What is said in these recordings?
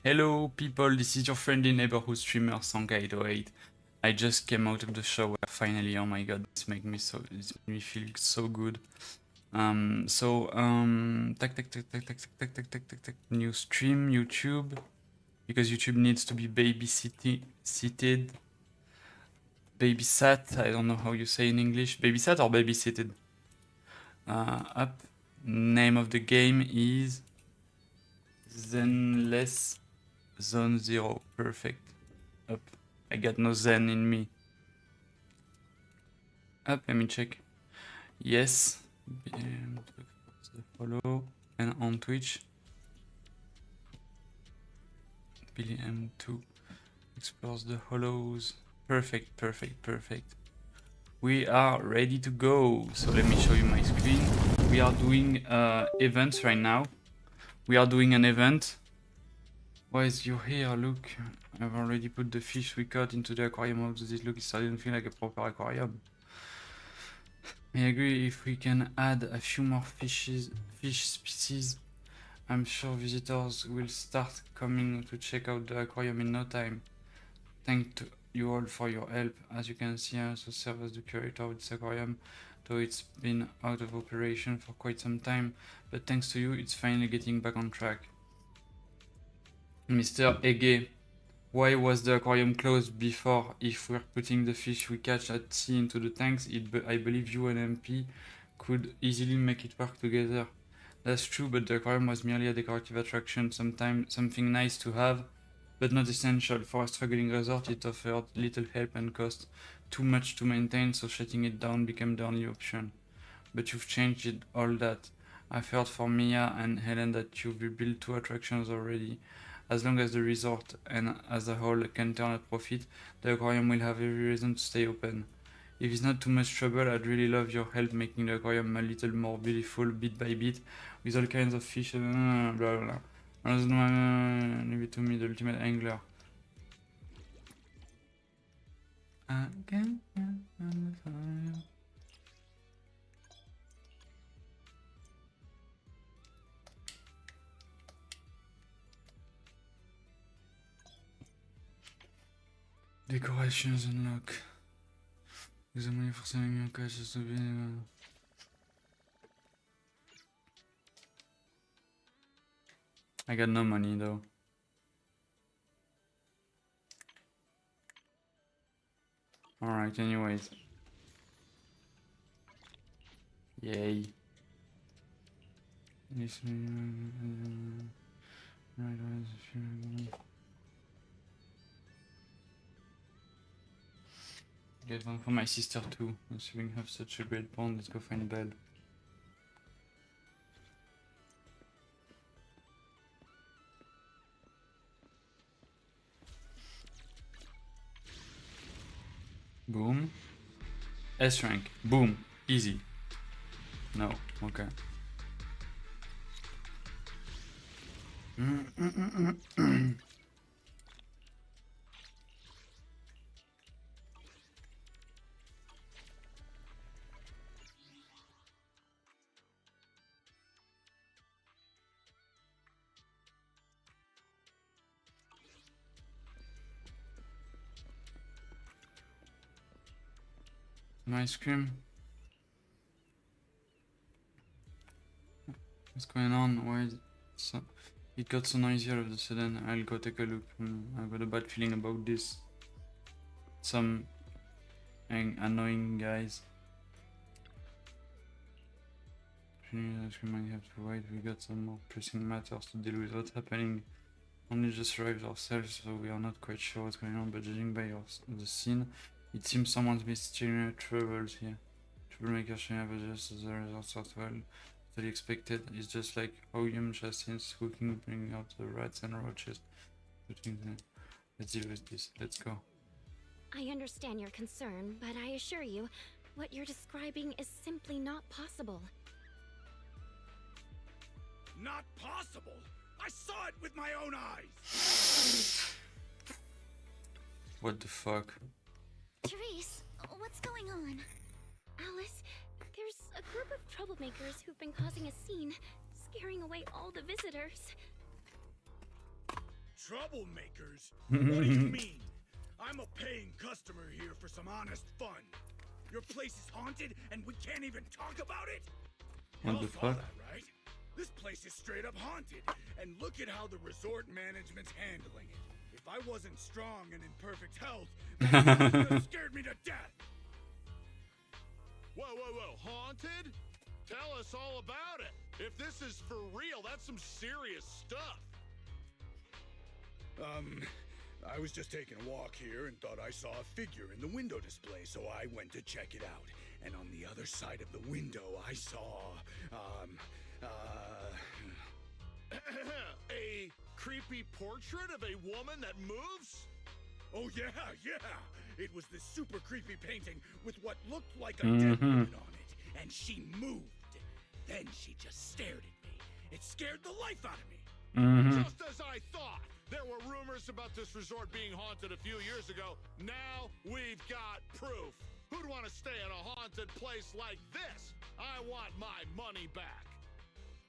Hello people, this is your friendly neighborhood streamer Sanka808. I just came out of the shower finally. Oh my god, this made me feel so good. New stream YouTube because YouTube needs to be babysat. Babysat, I don't know how you say in English. Babysat or babysitted? Up. Name of the game is Zenless Zone 0. Perfect. Up. I got no Zen in me. Up, let me check. Yes. Follow. And on Twitch. Billy M2 explores the hollows. Perfect, perfect, perfect. We are ready to go. So let me show you my screen. We are doing events right now. We are doing an event. Why is your hair? Look, I've already put the fish we caught into the aquarium. How does it look? It doesn't feel like a proper aquarium. I agree, if we can add a few more fish species, I'm sure visitors will start coming to check out the aquarium in no time. Thank you all for your help. As you can see, I also serve as the curator of this aquarium, though it's been out of operation for quite some time, but thanks to you, it's finally getting back on track. Mr. Ege, why was the aquarium closed before? If we're putting the fish we catch at sea into the tanks, I believe you and MP could easily make it work together. That's true, but the aquarium was merely a decorative attraction, something nice to have, but not essential. For a struggling resort, it offered little help and cost too much to maintain, so shutting it down became the only option. But you've changed all that. I've heard from Mia and Helen that you've rebuilt 2 attractions already. As long as the resort and as a whole can turn a profit, the aquarium will have every reason to stay open. If it's not too much trouble, I'd really love your help making the aquarium a little more beautiful bit by bit, with all kinds of fish, blah blah blah. Leave it to me, the ultimate angler. Decorations unlock. Use the money for selling your cash to be. I got no money though. Alright, anyways. Yay. Get one for my sister too. Assuming we have such a great bond, let's go find Belle. Boom. S rank. Boom. Easy. No. Okay. Ice cream. What's going on? Why is it so? It got so noisy all of a sudden. I'll go take a look. I've got a bad feeling about this. Some annoying guys. We might have to wait. We got some more pressing matters to deal with. What's happening? Only just arrived ourselves, so we are not quite sure what's going on. But judging by the scene, it seems someone's mischievous troubles here. Troublemakers showing up just as the results as well. Totally expected. It's just like Oyum Chassin's cooking, bringing out the rats and roaches. Let's deal with this. Let's go. I understand your concern, but I assure you, what you're describing is simply not possible. Not possible? I saw it with my own eyes! What the fuck? Therese, what's going on? Alice, there's a group of troublemakers who've been causing a scene, scaring away all the visitors. Troublemakers? What do you mean? I'm a paying customer here for some honest fun. Your place is haunted and we can't even talk about it? What Y'all the saw fuck? that, right? This place is straight up haunted, and look at how the resort management's handling it. If I wasn't strong and in perfect health, that would have scared me to death. Whoa, haunted? Tell us all about it. If this is for real, that's some serious stuff. I was just taking a walk here and thought I saw a figure in the window display, so I went to check it out. And on the other side of the window, I saw, A creepy portrait of a woman that moves? oh yeah. It was this super creepy painting with what looked like a dead woman on it, and she moved. Then she just stared at me. It scared the life out of me. Just as I thought. There were rumors about this resort being haunted a few years ago. Now we've got proof. Who'd want to stay in a haunted place like this? I want my money back.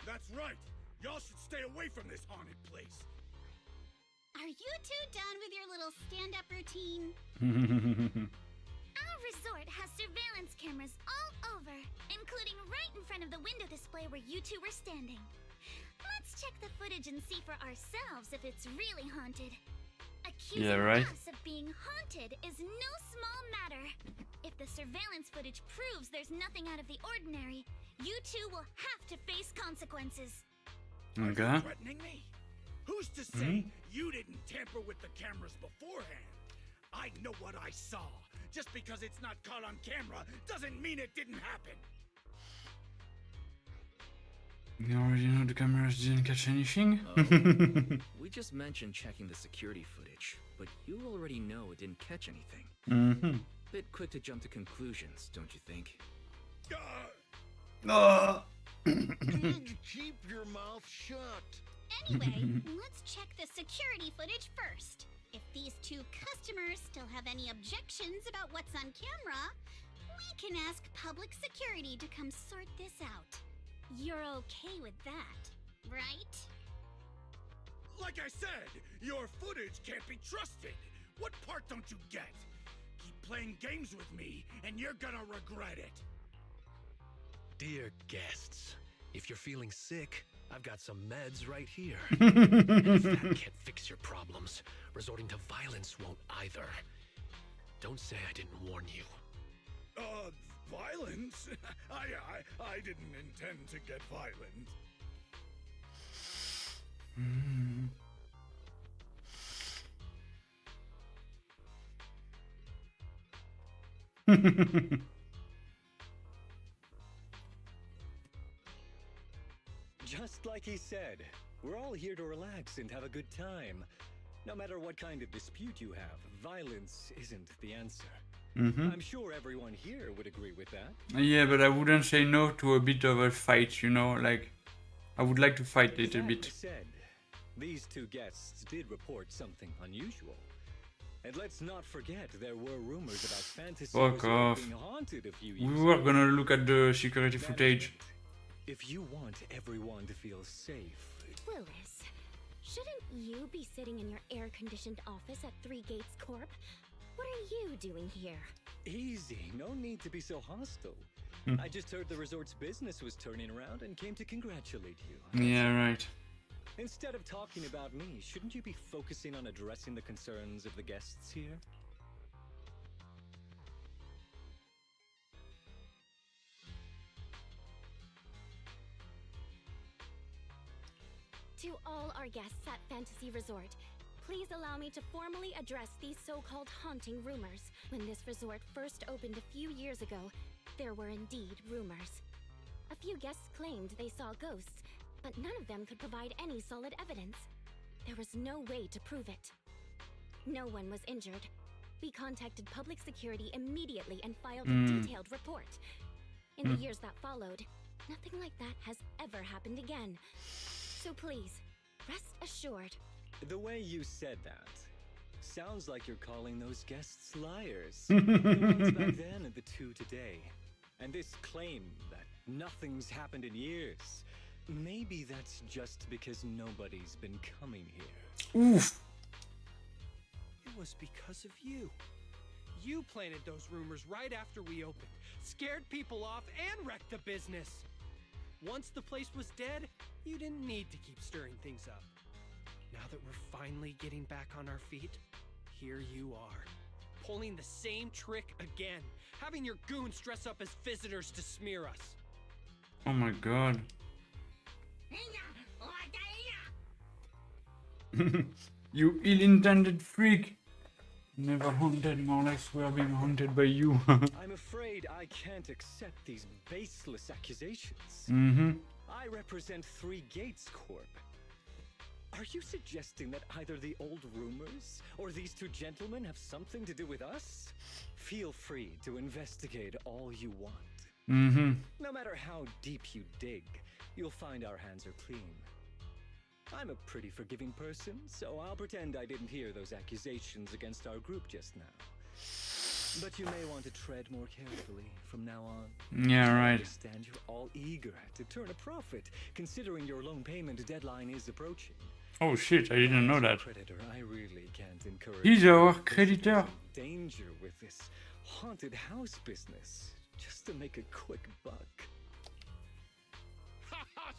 That's right. Y'all should stay away from this haunted place. Are you two done with your little stand-up routine? Our resort has surveillance cameras all over, including right in front of the window display where you two were standing. Let's check the footage and see for ourselves if it's really haunted. Accusing us of being haunted is no small matter. If the surveillance footage proves there's nothing out of the ordinary, you two will have to face consequences. Are Okay. you threatening me? Who's to say you didn't tamper with the cameras beforehand? I know what I saw. Just because it's not caught on camera doesn't mean it didn't happen. You already know the cameras didn't catch anything? We just mentioned checking the security footage, but you already know it didn't catch anything. Bit quick to jump to conclusions, don't you think? Keep your mouth shut. Anyway, let's check the security footage first. If these two customers still have any objections about what's on camera, we can ask public security to come sort this out. You're okay with that, right? Like I said, your footage can't be trusted. What part don't you get? Keep playing games with me, and you're gonna regret it. Dear guests, if you're feeling sick, I've got some meds right here. And if that can't fix your problems, resorting to violence won't either. Don't say I didn't warn you. Violence? I didn't intend to get violent. Just like he said, we're all here to relax and have a good time. No matter what kind of dispute you have, violence isn't the answer. I'm sure everyone here would agree with that. Yeah, but I wouldn't say no to a bit of a fight, you know, like, I would like to fight a little That bit. said, these two guests did report something unusual. And let's not forget there were rumors about Fantasy Fuck Resort off. being haunted a few We years were ago. gonna look at the security footage. If you want everyone to feel safe, Willis, shouldn't you be sitting in your air-conditioned office at Three Gates Corp? What are you doing here? easy, no need to be so hostile. I just heard the resort's business was turning around and came to congratulate you. Yeah, right. Instead of talking about me, shouldn't you be focusing on addressing the concerns of the guests here? To all our guests at Fantasy Resort, please allow me to formally address these so-called haunting rumors. When this resort first opened a few years ago, there were indeed rumors. A few guests claimed they saw ghosts, but none of them could provide any solid evidence. There was no way to prove it. No one was injured. We contacted public security immediately and filed a detailed report. In the years that followed, nothing like that has ever happened again. So please, rest assured. The way you said that sounds like you're calling those guests liars. The ones back then and the two today. And this claim that nothing's happened in years. Maybe that's just because nobody's been coming here. Oof. was because of you. You planted those rumors right after we opened, scared people off, and wrecked the business. Once the place was dead, you didn't need to keep stirring things up. Now that we're finally getting back on our feet, here you are, pulling the same trick again, having your goons dress up as visitors to smear us. Oh my god. You ill-intended freak. Never haunted, more or less we're being haunted by you. I'm afraid I can't accept these baseless accusations. I represent Three Gates Corp. Are you suggesting that either the old rumors or these two gentlemen have something to do with us? Feel free to investigate all you want. No matter how deep you dig, you'll find our hands are clean. I'm a pretty forgiving person, so I'll pretend I didn't hear those accusations against our group just now. But you may want to tread more carefully from now on. Yeah, I right. understand you're all eager to turn a profit, considering your loan payment deadline is approaching. Oh shit, I didn't know As a that. creditor, I really can't encourage He's our creditor. danger with this haunted house business, just to make a quick buck.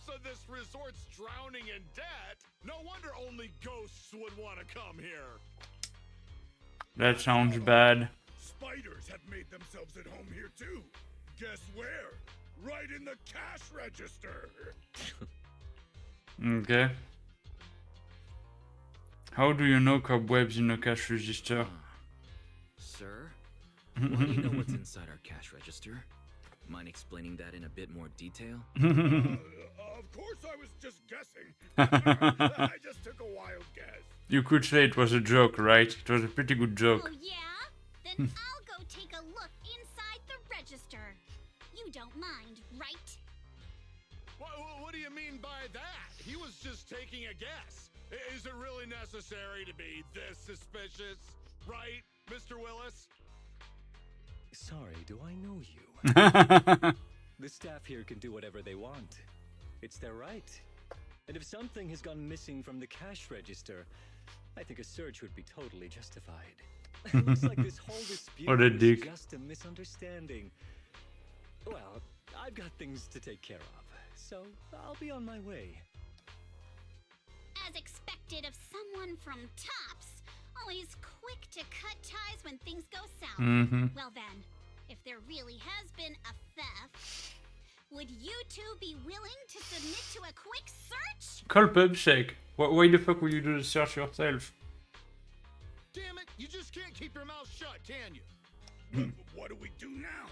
So this resort's drowning in debt? No wonder only ghosts would want to come here. That sounds bad. Spiders have made themselves at home here too. Guess where? Right in the cash register. Okay. How do you know cobwebs in a cash register? Sir, why do you know what's inside our cash register? Mind explaining that in a bit more detail? Of course I was just guessing. I just took a wild guess. You could say it was a joke, right? It was a pretty good joke. Oh, yeah? Then I'll go take a look inside the register. You don't mind, right? What do you mean by that? He was just taking a guess. Is it really necessary to be this suspicious? Right, Mr. Willis? Sorry, do I know you? The staff here can do whatever they want. It's their right. And if something has gone missing from the cash register, I think a search would be totally justified. Looks like this whole dispute What a was dick. just a misunderstanding. Well, I've got things to take care of, so I'll be on my way. As expected of someone from Tops, always quick to cut ties when things go south. Well then, if there really has been a theft, would you two be willing to submit to a quick search? Call PubSec. Why the fuck will you do the search yourself? Damn it, you just can't keep your mouth shut, can you? What do we do now?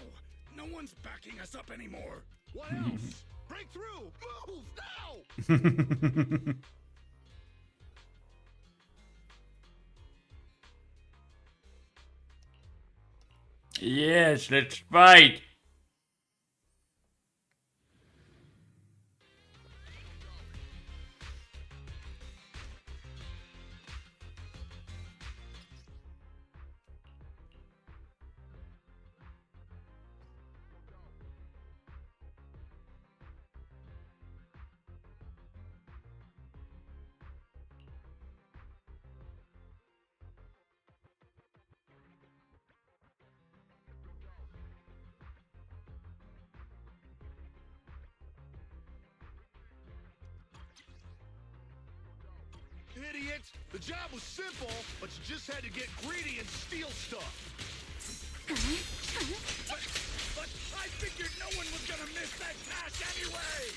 No one's backing us up anymore. What else? Break through! Move, now! Yes, let's fight. Idiot! The job was simple, but you just had to get greedy and steal stuff. But I figured no one was gonna miss that cash anyway!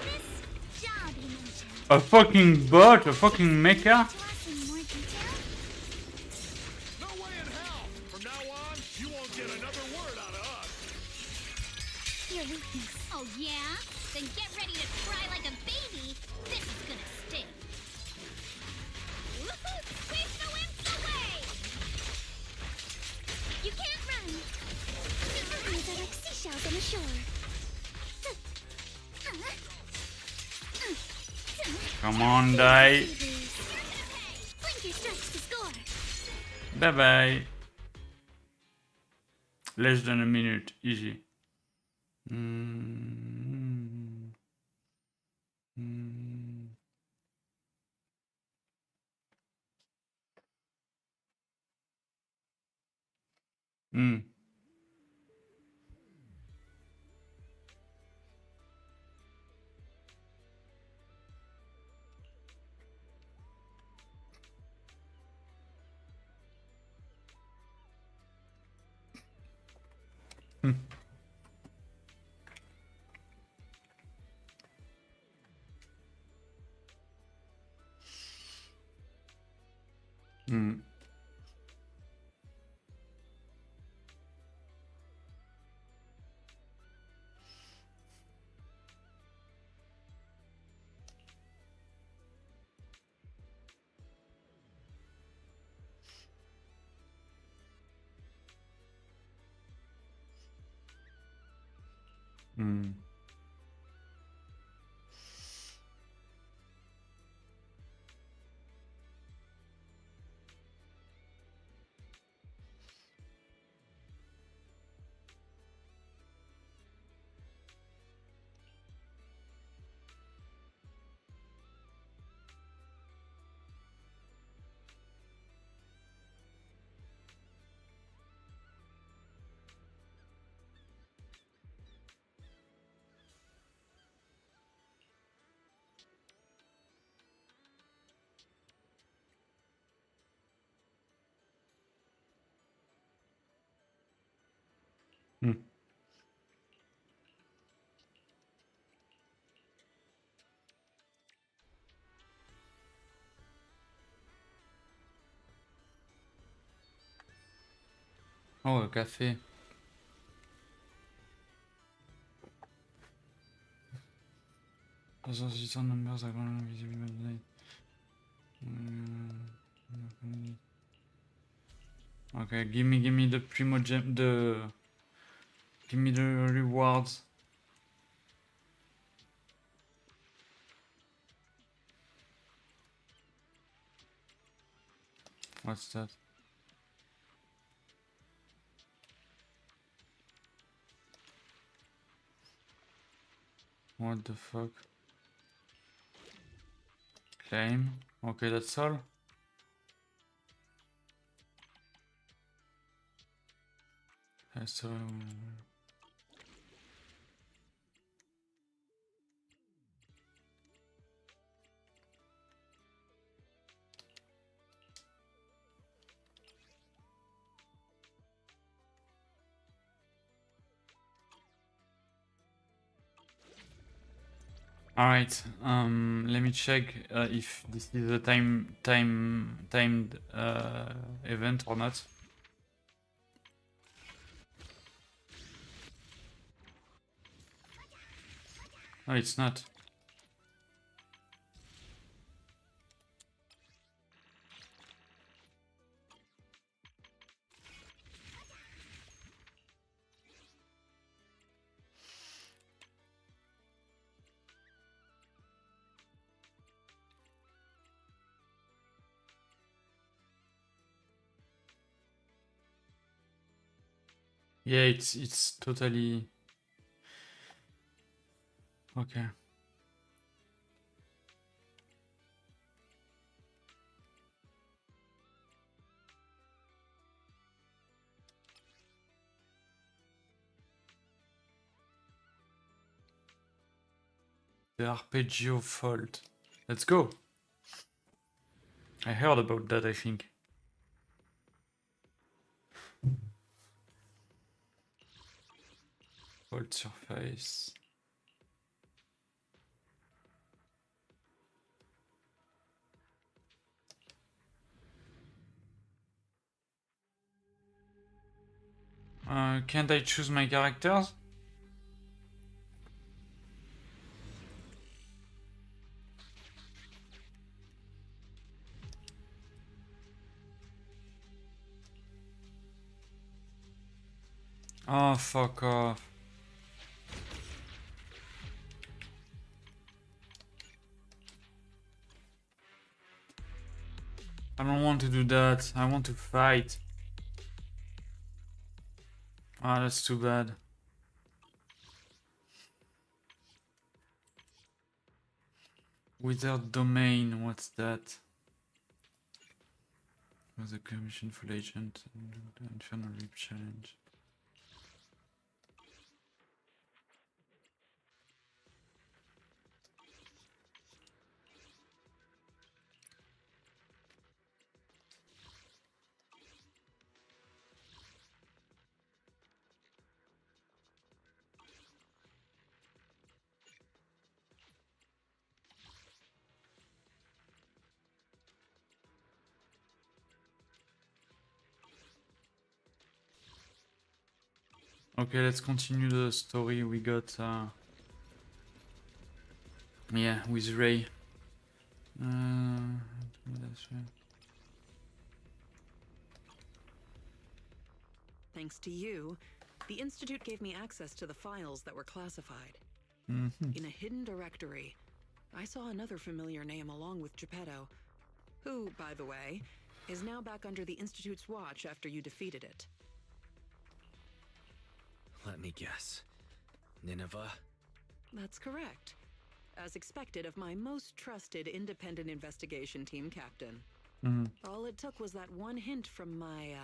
This job you mentioned. A fucking bot, a fucking mecha? To us in more detail? No way in hell! From now on, you won't get another word out of us. Your weakness. Oh yeah? Then get ready to cry like a baby. This is gonna sting. Woohoo! Sweep the wimps away! You can't run. Eyes are like seashells on the shore. Come on, die. Blinker strikes to score. Bye bye. Less than a minute, easy. Hmm. Hmm. Hmm. Hmm. Hmm. Oh, le café. Association numbers are going visible at night. Okay, give me the primogem, give me the rewards. What's that? What the fuck? Claim. Okay, that's all. So. All right. Let me check if this is a timed event or not. No, it's not. Yeah, it's totally okay. The arpeggio fault. Let's go. I heard about that, I think. Fault surface. Can't I choose my characters? Oh, fuck off. I don't want to do that. I want to fight. Ah, that's too bad. Wizard domain, what's that? Was a commission full agent and the Infernal Reap challenge. Okay, let's continue the story. We got, yeah, with Ray. That's right. Thanks to you, the Institute gave me access to the files that were classified. In a hidden directory, I saw another familiar name along with Geppetto, who, by the way, is now back under the Institute's watch after you defeated it. Let me guess. Nineveh? That's correct. As expected of my most trusted independent investigation team captain. All it took was that one hint from my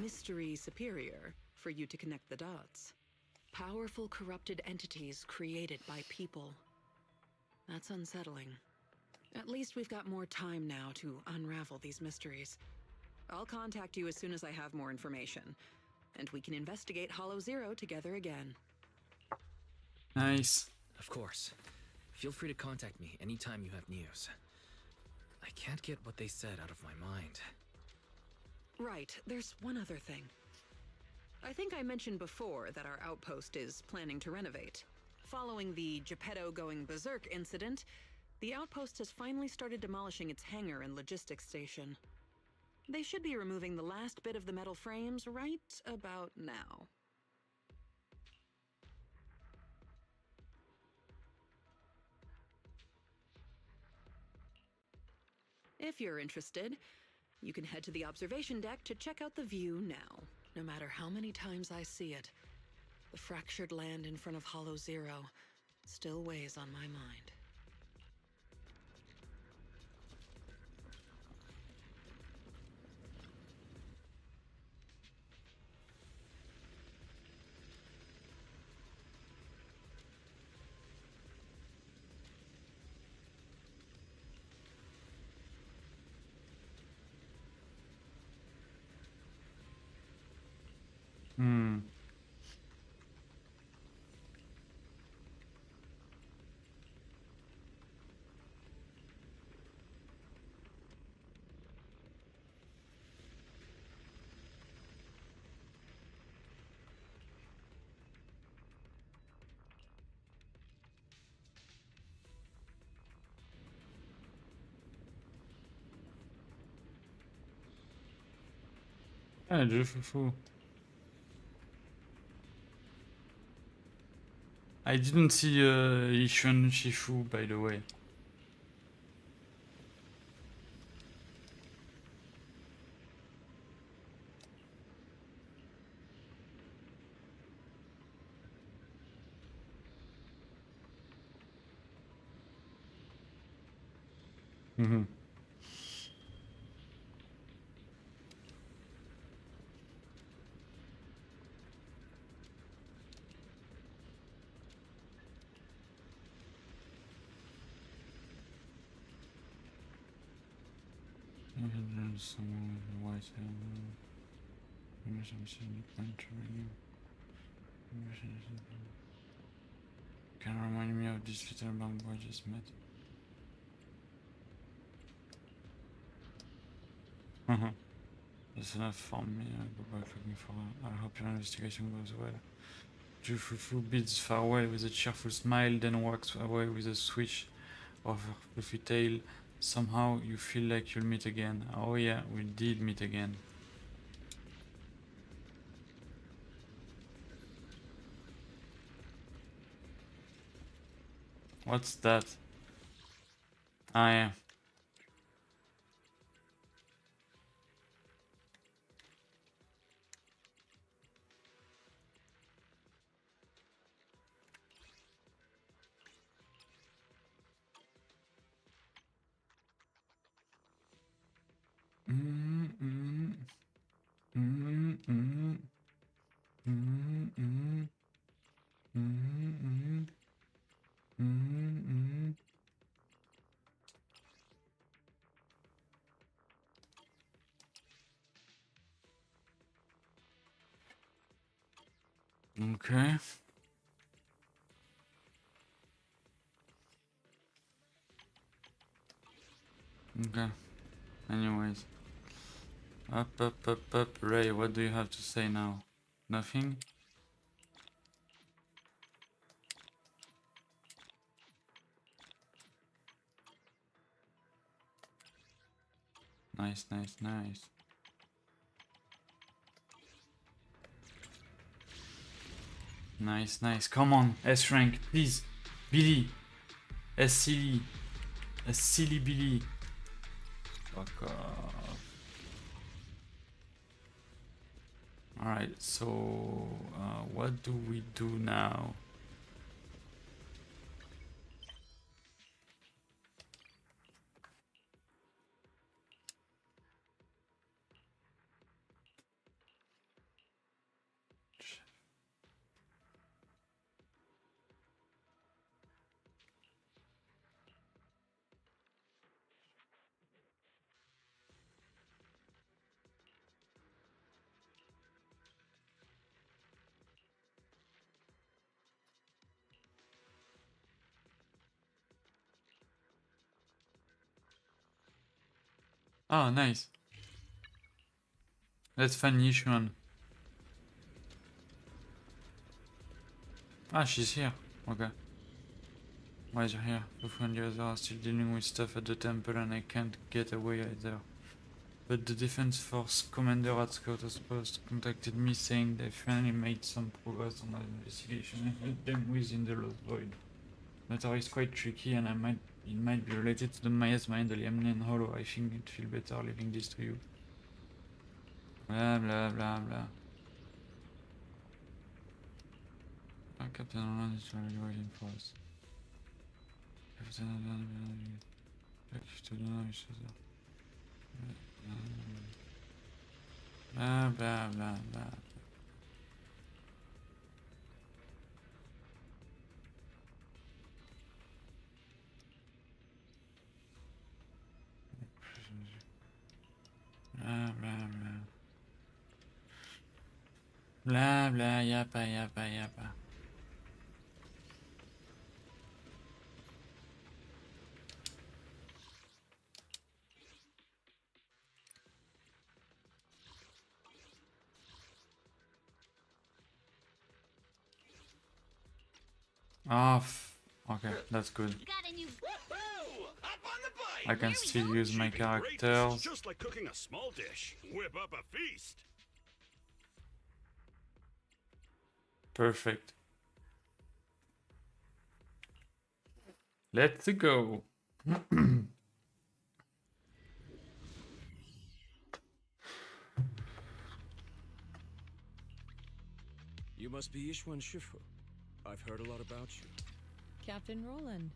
mystery superior for you to connect the dots. Powerful corrupted entities created by people. That's unsettling. At least we've got more time now to unravel these mysteries. I'll contact you as soon as I have more information, and we can investigate Hollow Zero together again. Nice. Of course. Feel free to contact me anytime you have news. I can't get what they said out of my mind. Right, there's one other thing. I think I mentioned before that our outpost is planning to renovate. Following the Geppetto going berserk incident, the outpost has finally started demolishing its hangar and logistics station. They should be removing the last bit of the metal frames right about now. If you're interested, you can head to the observation deck to check out the view now. No matter how many times I see it, the fractured land in front of Hollow Zero still weighs on my mind. Ah, Jufufu. I didn't see Ishun Shifu, by the way. Someone with a white hair. Can remind me of this little bamboo I just met. That's enough for me. I'll go back looking for her. I hope your investigation goes well. Jufufu bids farewell with a cheerful smile, then walks away with a swish of her fluffy tail. Somehow you feel like you'll meet again. Oh yeah, we did meet again. What's that? Ah yeah. Okay. Okay. Anyways. Up. Ray, what do you have to say now? Nothing? Nice. Nice. Come on, S rank, please. Billy. S silly Billy. Fuck off. Alright, so what do we do now? Oh, nice. Let's find Yishuan. Ah, she's here. Okay. Why is she here? The friend others are still dealing with stuff at the temple and I can't get away either. But the Defense Force commander at Scouter's Post contacted me saying they finally made some progress on the investigation and helped them within the Lost Void. The matter is quite tricky and it might be related to the miasma and the Liamnian Hollow. I think it'd feel better leaving this to you. Blah. Captain Roland is already waiting for us. Blah. Blah, yappa. Okay, that's good. I can still use my characters. Just like cooking a small dish. Whip up a feast. Perfect. Let's go. You must be Yishuan Shifu. I've heard a lot about you. Captain Roland.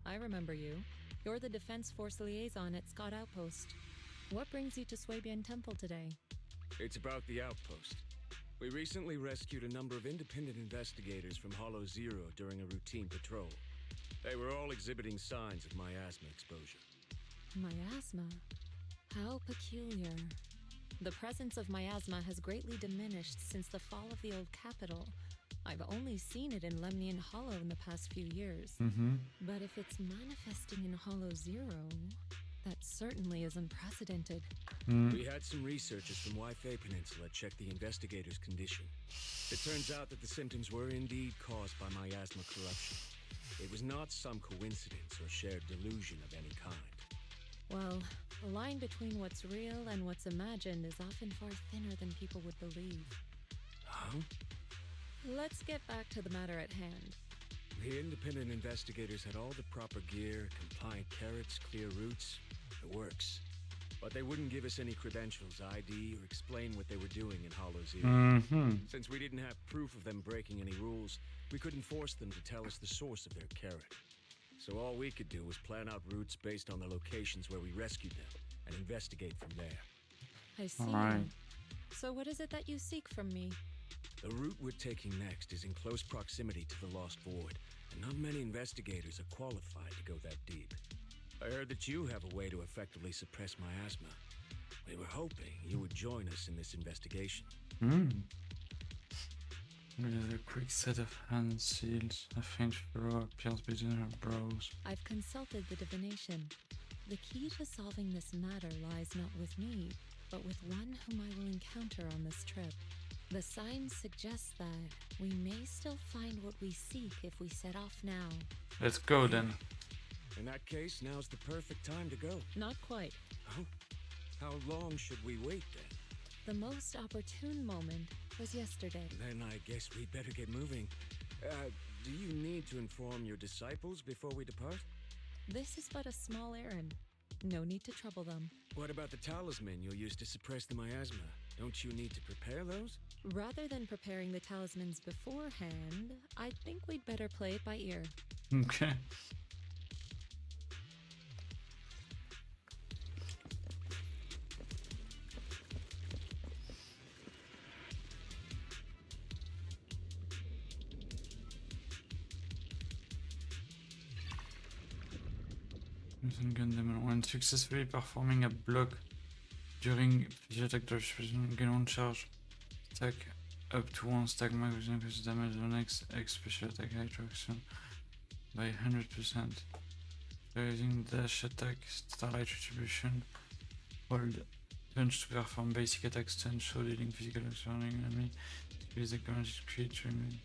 I remember you. You're the Defense Force liaison at Scott Outpost. What brings you to Swabian Temple today? It's about the outpost. We recently rescued a number of independent investigators from Hollow Zero during a routine patrol. They were all exhibiting signs of miasma exposure. Miasma? How peculiar. The presence of miasma has greatly diminished since the fall of the old capital. I've only seen it in Lemnian Hollow in the past few years. But if it's manifesting in Hollow Zero, that certainly is unprecedented. We had some researchers from Waifei Peninsula check the investigators' condition. It turns out that the symptoms were indeed caused by miasma corruption. It was not some coincidence or shared delusion of any kind. Well, the line between what's real and what's imagined is often far thinner than people would believe. Huh? Let's get back to the matter at hand. The independent investigators had all the proper gear, compliant carrots, clear routes. It works. But they wouldn't give us any credentials, ID, or explain what they were doing in Hollow Zero. Since we didn't have proof of them breaking any rules, we couldn't force them to tell us the source of their carrot. So all we could do was plan out routes based on the locations where we rescued them, and investigate from there. I see. Alright. So what is it that you seek from me? The route we're taking next is in close proximity to the Lost Void, and not many investigators are qualified to go that deep. I heard that you have a way to effectively suppress miasma. We were hoping you would join us in this investigation. With a quick set of hand seals, a faint furrow appears between her brows. I've consulted the divination. The key to solving this matter lies not with me, but with one whom I will encounter on this trip. The signs suggest that we may still find what we seek if we set off now. Let's go then. In that case, now's the perfect time to go. Not quite. Oh? How long should we wait then? The most opportune moment was yesterday. Then I guess we'd better get moving. Do you need to inform your disciples before we depart? This is but a small errand. No need to trouble them. What about the talisman you'll use to suppress the miasma? Don't you need to prepare those? Rather than preparing the talismans beforehand, I think we'd better play it by ear. Okay. When successfully performing a block during the attack duration, gain one charge. Attack up to one stack max with increased damage on next X special attack attraction by 100%. Using dash attack, starlight retribution, hold punch to perform basic attack stun, show dealing physical surrounding enemy, use the command to create training.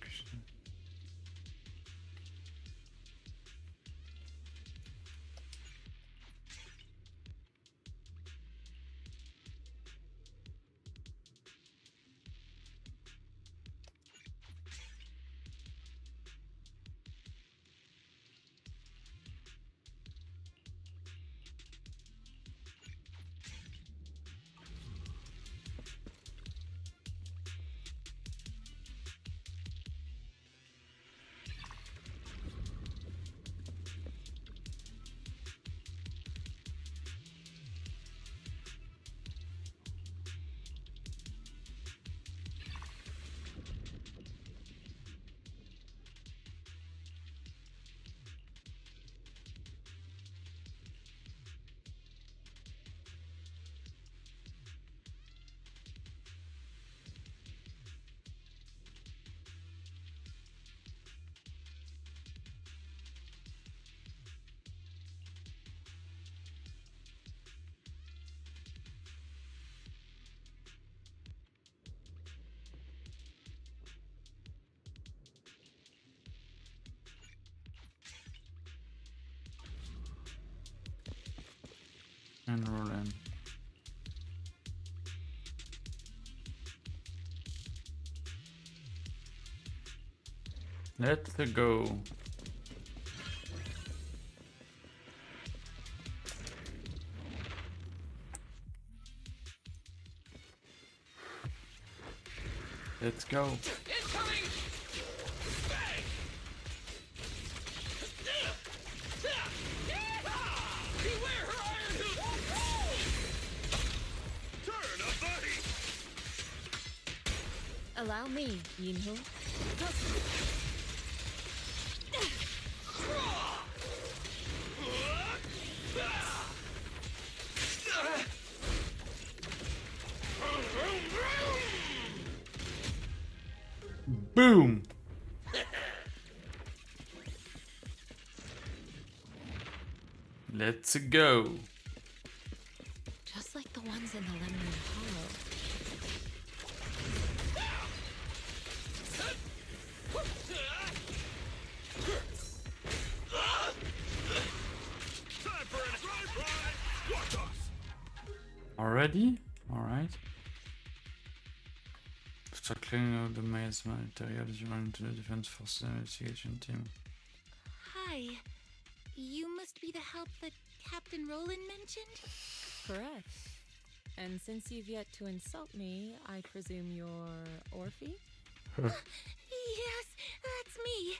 And roll in. Let's go. Let's go. Incoming! Bang! Beware her iron hoop! Turn up the heat! Allow me, Yinhu. Boom! Let's go. Just like the ones in the Lemnian Hollow. Time for a drive-by! Watch us! Already? Alright. Start clearing out the miasma materials you run into the Defense Forces investigation team. Hi. You must be the help that Captain Roland mentioned? Correct. And since you've yet to insult me, I presume you're Orphe? Yes, that's me.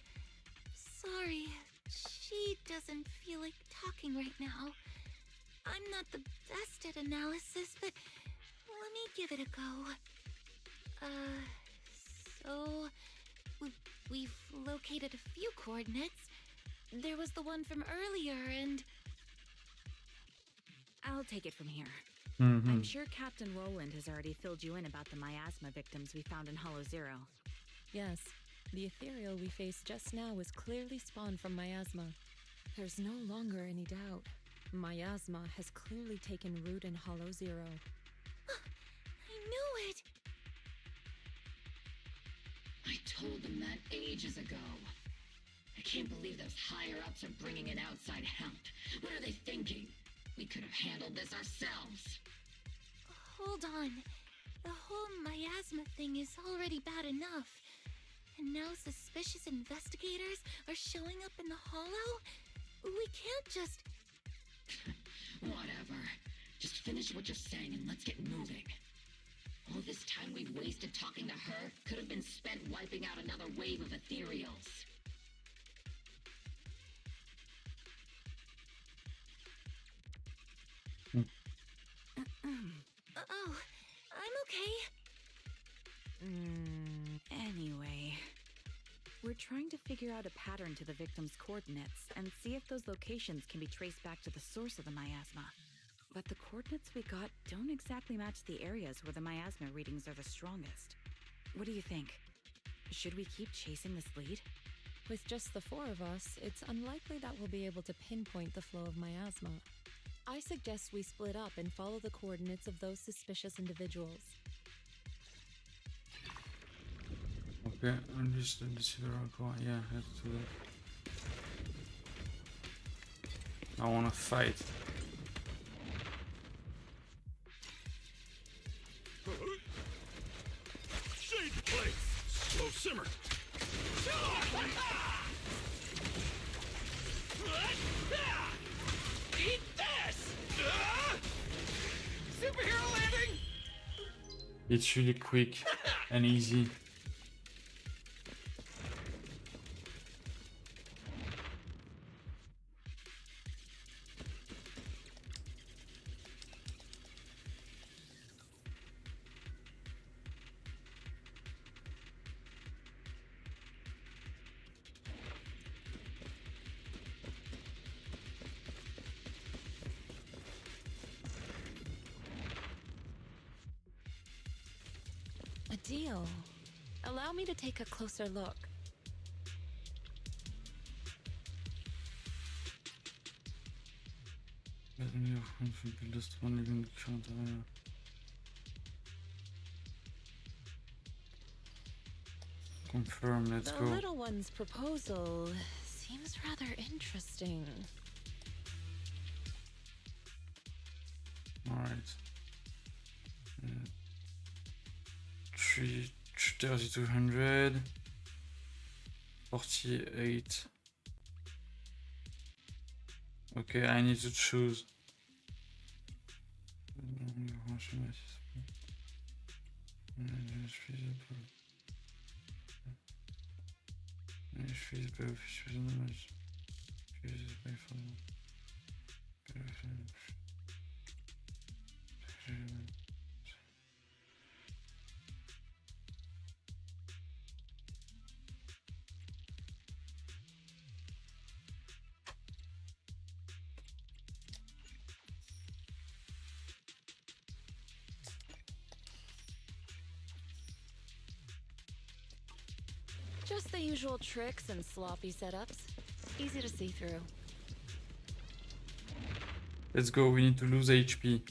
Sorry, she doesn't feel like talking right now. I'm not the best at analysis, but let me give it a go. So we've located a few coordinates. There was the one from earlier, and I'll take it from here. Mm-hmm. I'm sure Captain Roland has already filled you in about the miasma victims we found in Hollow Zero. Yes, the ethereal we faced just now was clearly spawned from miasma. There's no longer any doubt. Miasma has clearly taken root in Hollow Zero. I knew it! I told them that ages ago. I can't believe those higher-ups are bringing in outside help. What are they thinking? We could have handled this ourselves. Hold on. The whole miasma thing is already bad enough. And now suspicious investigators are showing up in the Hollow? We can't just... Whatever. Just finish what you're saying and let's get moving. All this time we've wasted talking to her could have been spent wiping out another wave of ethereals. Oh, I'm okay. Anyway, we're trying to figure out a pattern to the victim's coordinates and see if those locations can be traced back to the source of the miasma. But the coordinates we got don't exactly match the areas where the miasma readings are the strongest. What do you think? Should we keep chasing this lead? With just the 4 of us, it's unlikely that we'll be able to pinpoint the flow of miasma. I suggest we split up and follow the coordinates of those suspicious individuals. Okay, I'm just the silver core. Yeah, let's do that. I wanna fight. Shade plate! Slow simmer! Eat this! Superhero landing! It's really quick and easy. A deal. Allow me to take a closer look. Confirm, let's The go. little one's proposal seems rather interesting. Alright. 3200. 48. Okay, I need to choose. Just the usual tricks and sloppy setups. Easy to see through. Let's go, we need to lose HP.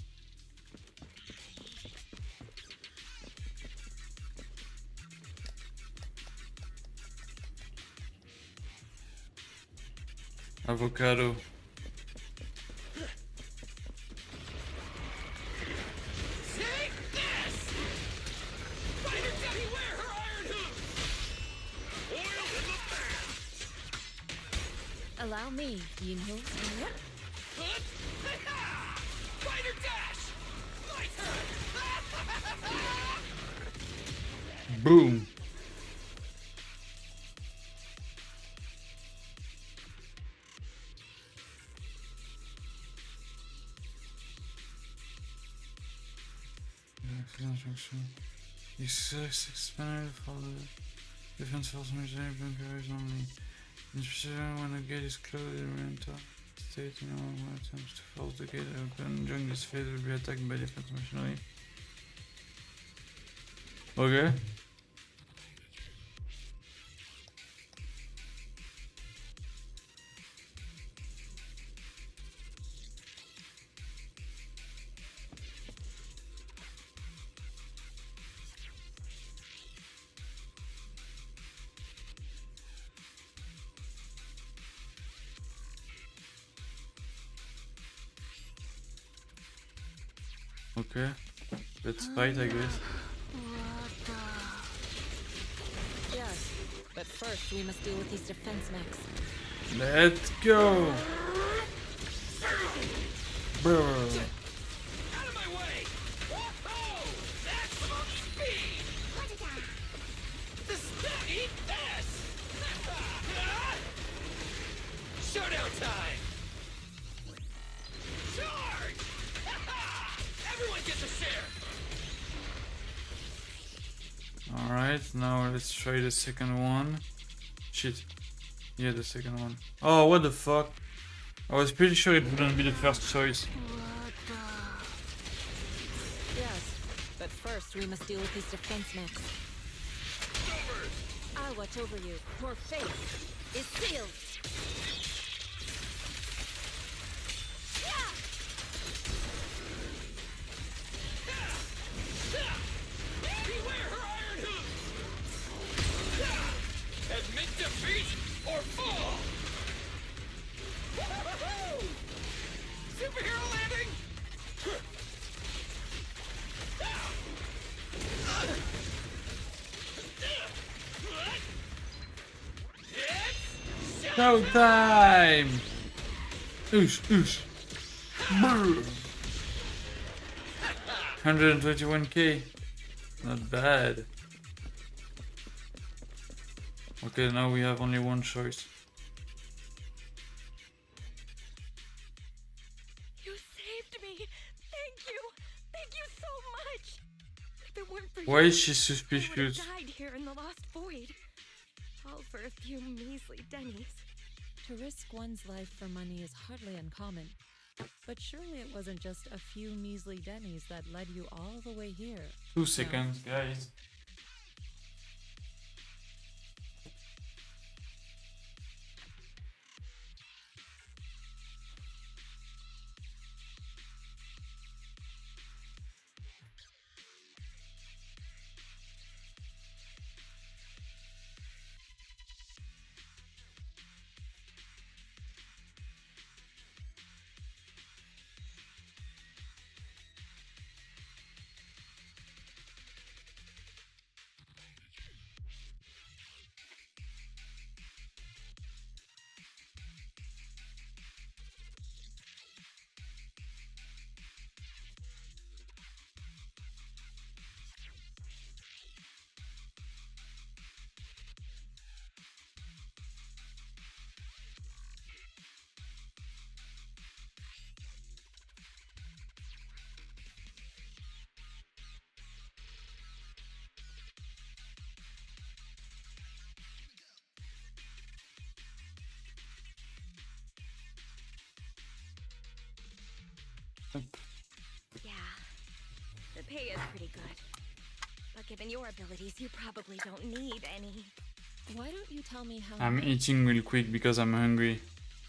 Avocado. Take this! Fighter jet, beware her iron hooves! Oil in the bath! Allow me, you know. Fighter dash! My turn! Boom! It's expanded for the defense force military bunkers only. In specific, when the gate is closed, it will enter state in all attempts to force the gate open. During this phase, will be attacked by defense machinery. Okay. Okay, let's fight, I guess. Yes, but first we must deal with these defense mechs. Let's go! Brr. Out of my way! Whoa! That's some speed! Eat this! Showdown time! Charge! Everyone gets a share! Alright, now let's try the second one. Shit. Yeah, the second one. Oh, what the fuck? I was pretty sure it wouldn't be the first choice. Yes, but first we must deal with these defense mechs. I'll watch over you. Your fate is sealed. Beware her iron hooves! Admit defeat or fall! Superhero landing! Showtime! Oosh, oosh. Brr. 121k. Not bad. Okay, now we have only one choice. You saved me! Thank you! Thank you so much! If it weren't for Why you, is she I would suspicious? have died here in the Lost Void. All for a few measly dennies. To risk one's life for money is hardly uncommon. But surely it wasn't just a few measly dennies that led you all the way here. 2 seconds, guys. Yeah, the pay is pretty good. But given your abilities, you probably don't need any. Why don't you tell me how... I'm eating real quick because I'm hungry.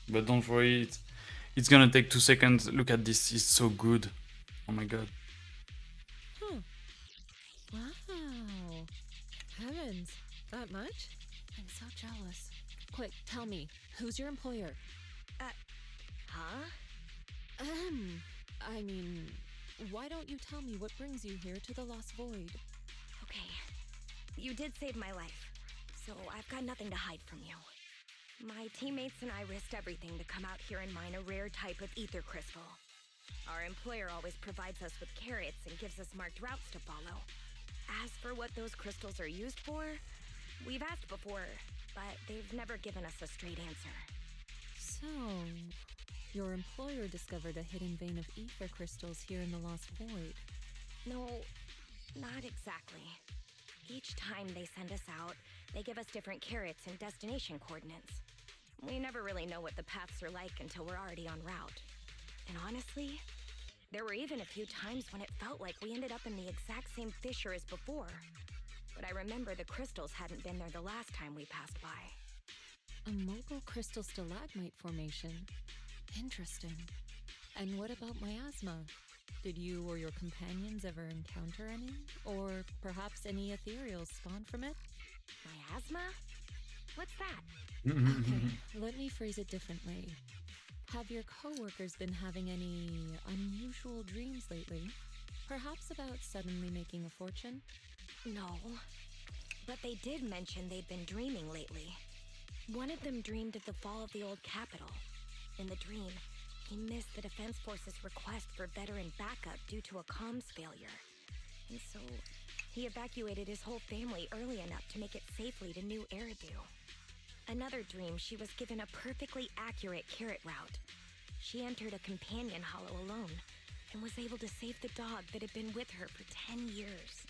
But don't worry, it's gonna take 2 seconds. Look at this, it's so good. Oh my god. Wow. Heavens, that much? I'm so jealous. Quick, tell me, who's your employer? Huh? I mean, why don't you tell me what brings you here to the Lost Void? Okay, you did save my life, so I've got nothing to hide from you. My teammates and I risked everything to come out here and mine a rare type of ether crystal. Our employer always provides us with carrots and gives us marked routes to follow. As for what those crystals are used for, we've asked before, but they've never given us a straight answer. So, your employer discovered a hidden vein of ether crystals here in the Lost Void. No, not exactly. Each time they send us out, they give us different carrots and destination coordinates. We never really know what the paths are like until we're already en route. And honestly, there were even a few times when it felt like we ended up in the exact same fissure as before. But I remember the crystals hadn't been there the last time we passed by. A mobile crystal stalagmite formation. Interesting. And what about miasma? Did you or your companions ever encounter any? Or perhaps any ethereals spawn from it? Miasma? What's that? Okay, let me phrase it differently. Have your coworkers been having any unusual dreams lately? Perhaps about suddenly making a fortune? No. But they did mention they'd been dreaming lately. One of them dreamed of the fall of the old capital. In the dream, he missed the Defense Force's request for veteran backup due to a comms failure. And so, he evacuated his whole family early enough to make it safely to New Eridu. Another dream, she was given a perfectly accurate carrot route. She entered a companion hollow alone, and was able to save the dog that had been with her for 10 years.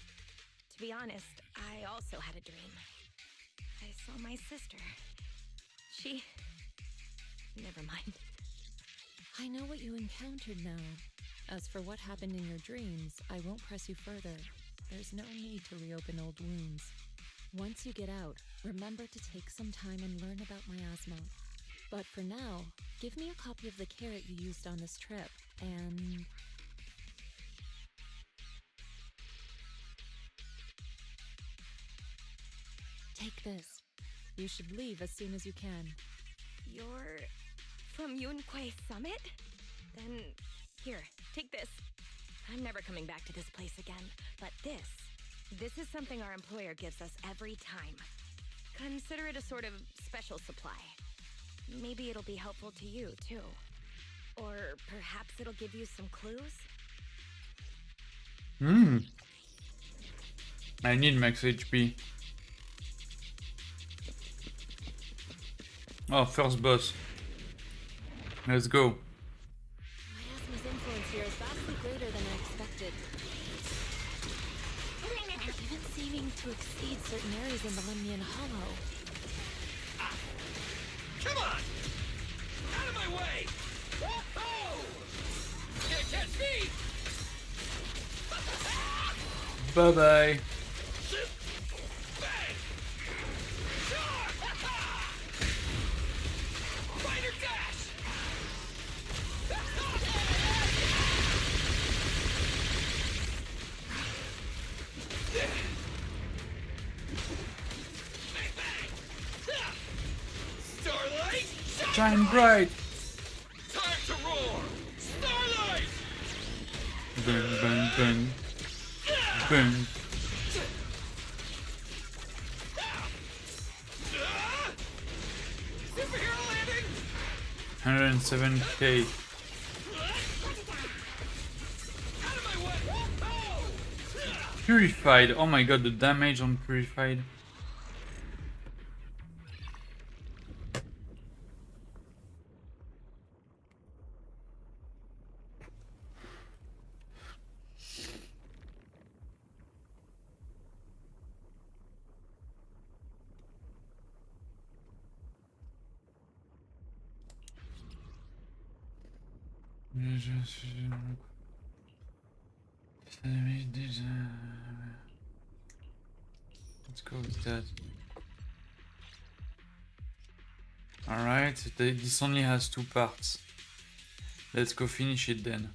To be honest, I also had a dream. I saw my sister. She... Never mind. I know what you encountered now. As for what happened in your dreams, I won't press you further. There's no need to reopen old wounds. Once you get out, remember to take some time and learn about miasma. But for now, give me a copy of the carrot you used on this trip, and... Take this. You should leave as soon as you can. You're... from Yunquay Summit? Then... here, take this. I'm never coming back to this place again, but this is something our employer gives us every time. Consider it a sort of special supply. Maybe it'll be helpful to you, too. Or perhaps it'll give you some clues? I need max HP. Oh, first boss. Let's go. Miasma's influence here is vastly greater than I expected. Even seeming to exceed certain areas in the Lemnian Hollow. Come on! Out of my way! Whoa! Can't catch me! Bye-bye. Bang! Fighter dash! Starlight! Shine bright! Time to roar! Starlight! Boom, boom, boom. Boom. Superhero landing! 107k. Out of my way! Oh! Purified. Oh my god, the damage on Purified. Let's go with that. Alright, this only has 2 parts. Let's go finish it then.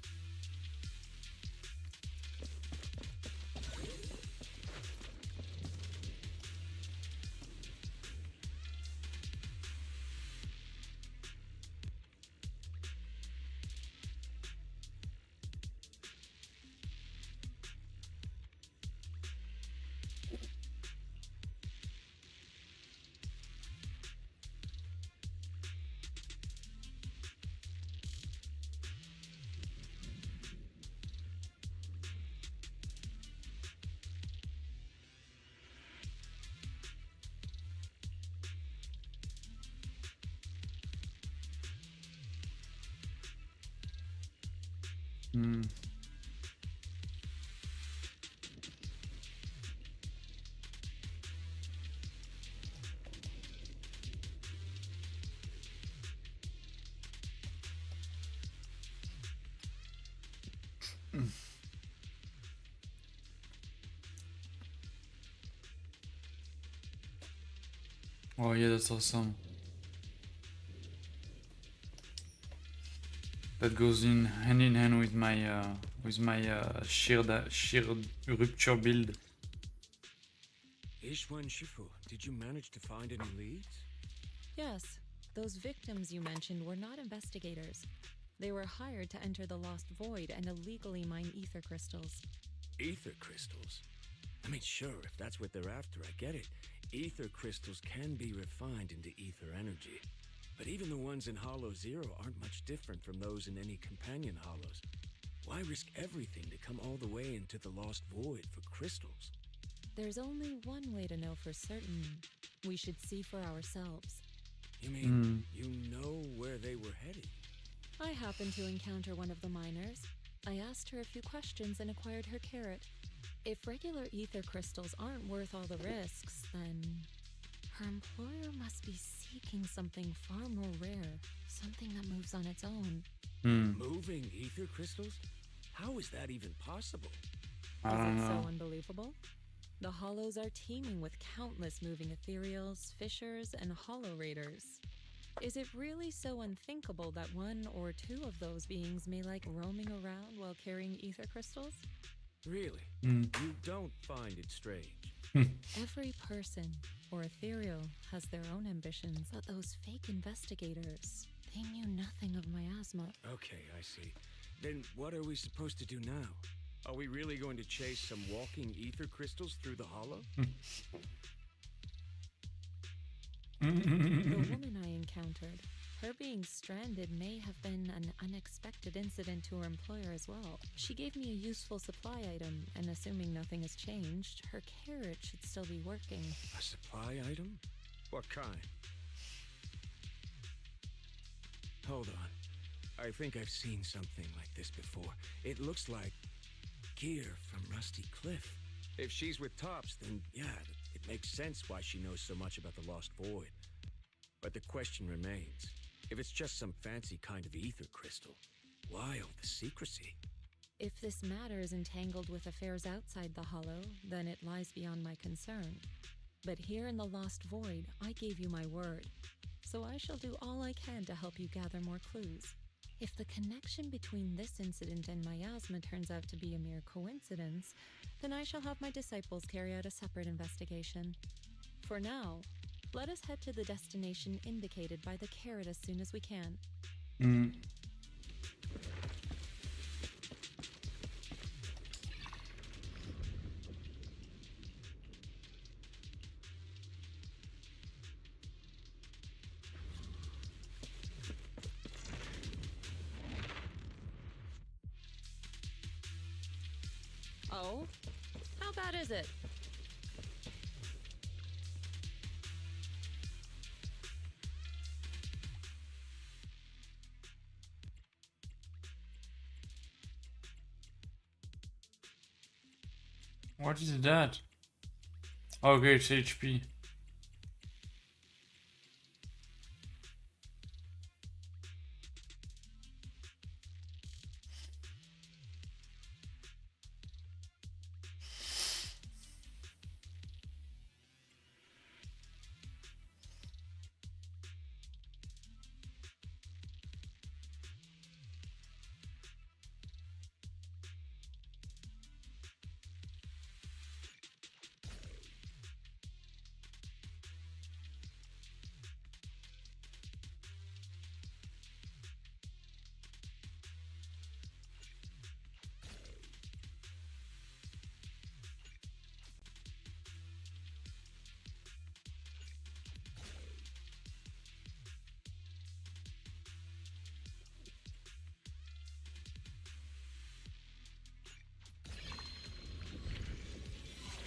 Oh yeah, that's awesome. That goes hand in hand with my sheer rupture build. Ishwan Shifu, did you manage to find any leads? Yes, those victims you mentioned were not investigators. They were hired to enter the Lost Void and illegally mine ether crystals. Ether crystals? I mean, sure, if that's what they're after, I get it. Ether crystals can be refined into ether energy. But even the ones in Hollow Zero aren't much different from those in any companion hollows. Why risk everything to come all the way into the Lost Void for crystals? There's only one way to know for certain. We should see for ourselves. You mean you know where they were headed? I happened to encounter one of the miners. I asked her a few questions and acquired her carrot. If regular ether crystals aren't worth all the risks, then her employer must be seeking something far more rare, something that moves on its own. Moving ether crystals? How is that even possible? Is it so unbelievable? The Hollows are teeming with countless moving ethereals, fishers, and hollow raiders. Is it really so unthinkable that one or two of those beings may like roaming around while carrying ether crystals? Really? You don't find it strange? Every person or ethereal has their own ambitions, but those fake investigators, they knew nothing of miasma. Okay, I see. Then what are we supposed to do now? Are we really going to chase some walking ether crystals through the hollow? The woman I encountered, her being stranded may have been an unexpected incident to her employer as well. She gave me a useful supply item, and assuming nothing has changed, her carrot should still be working. A supply item? What kind? Hold on. I think I've seen something like this before. It looks like gear from Rusty Cliff. If she's with Tops, then yeah, it makes sense why she knows so much about the Lost Void. But the question remains, if it's just some fancy kind of ether crystal, why all the secrecy? If this matter is entangled with affairs outside the Hollow, then it lies beyond my concern. But here in the Lost Void, I gave you my word. So I shall do all I can to help you gather more clues. If the connection between this incident and miasma turns out to be a mere coincidence, then I shall have my disciples carry out a separate investigation. For now, let us head to the destination indicated by the carrot as soon as we can. Oh? How bad is it? What is that? Okay, it's HP.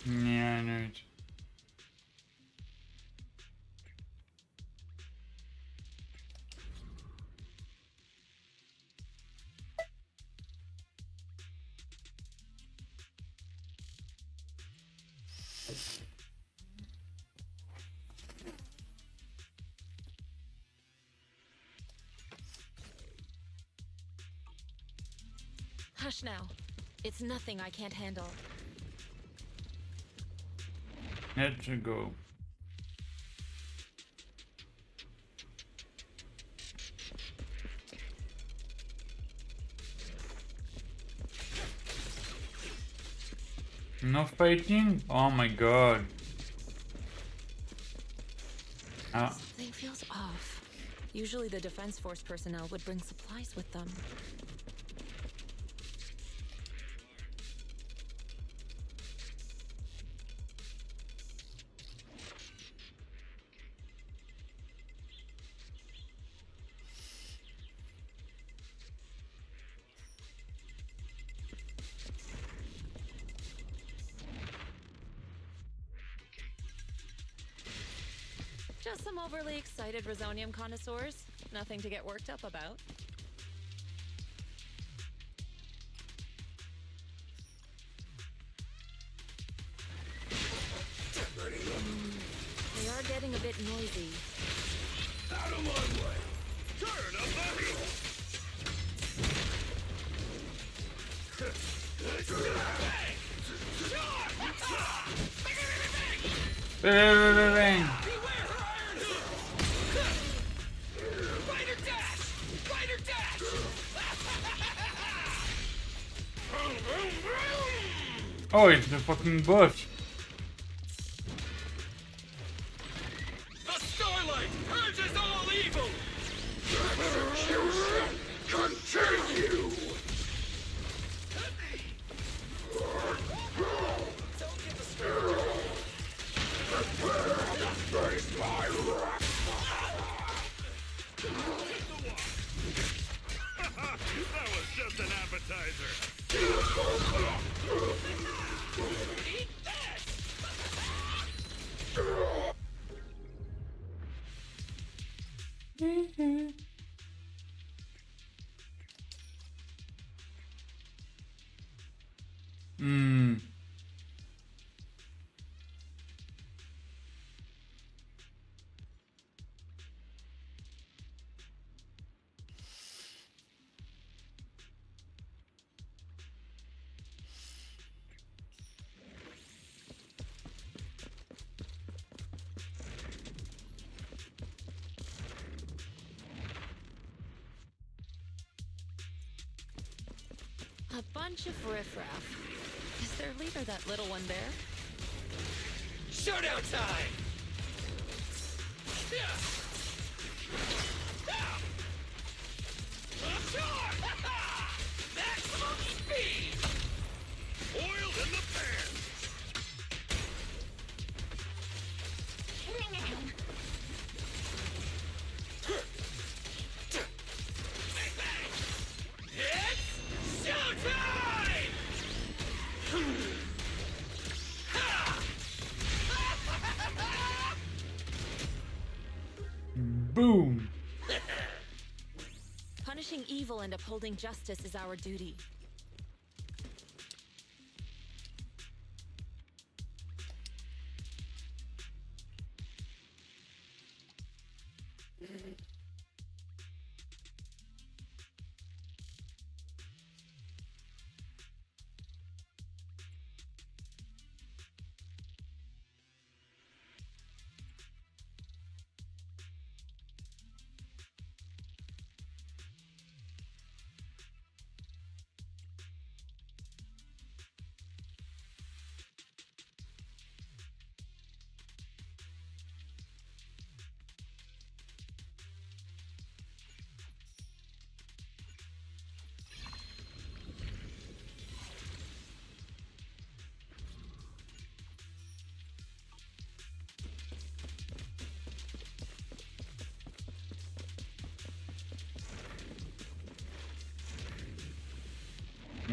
Yeah, I know it. Hush now. It's nothing I can't handle. Let's go. No fighting? Oh my god. Something feels off. Usually the Defense Force personnel would bring supplies with them. Just some overly excited Rosonium connoisseurs. Nothing to get worked up about. They are getting a bit noisy. Out of my way! Turn up the heat! Bang! Fighter dash! Fighter dash! Oh, it's the fucking boss. The starlight purges all evil! Execution continue! Don't get the spirit. Prepare to face my wrath! That was just an appetizer. Eat this! A bunch of riffraff. Is their leader that little one there? Showdown time! Maximum speed! Oil in the pan. It's showtime! Boom! Punishing evil and upholding justice is our duty.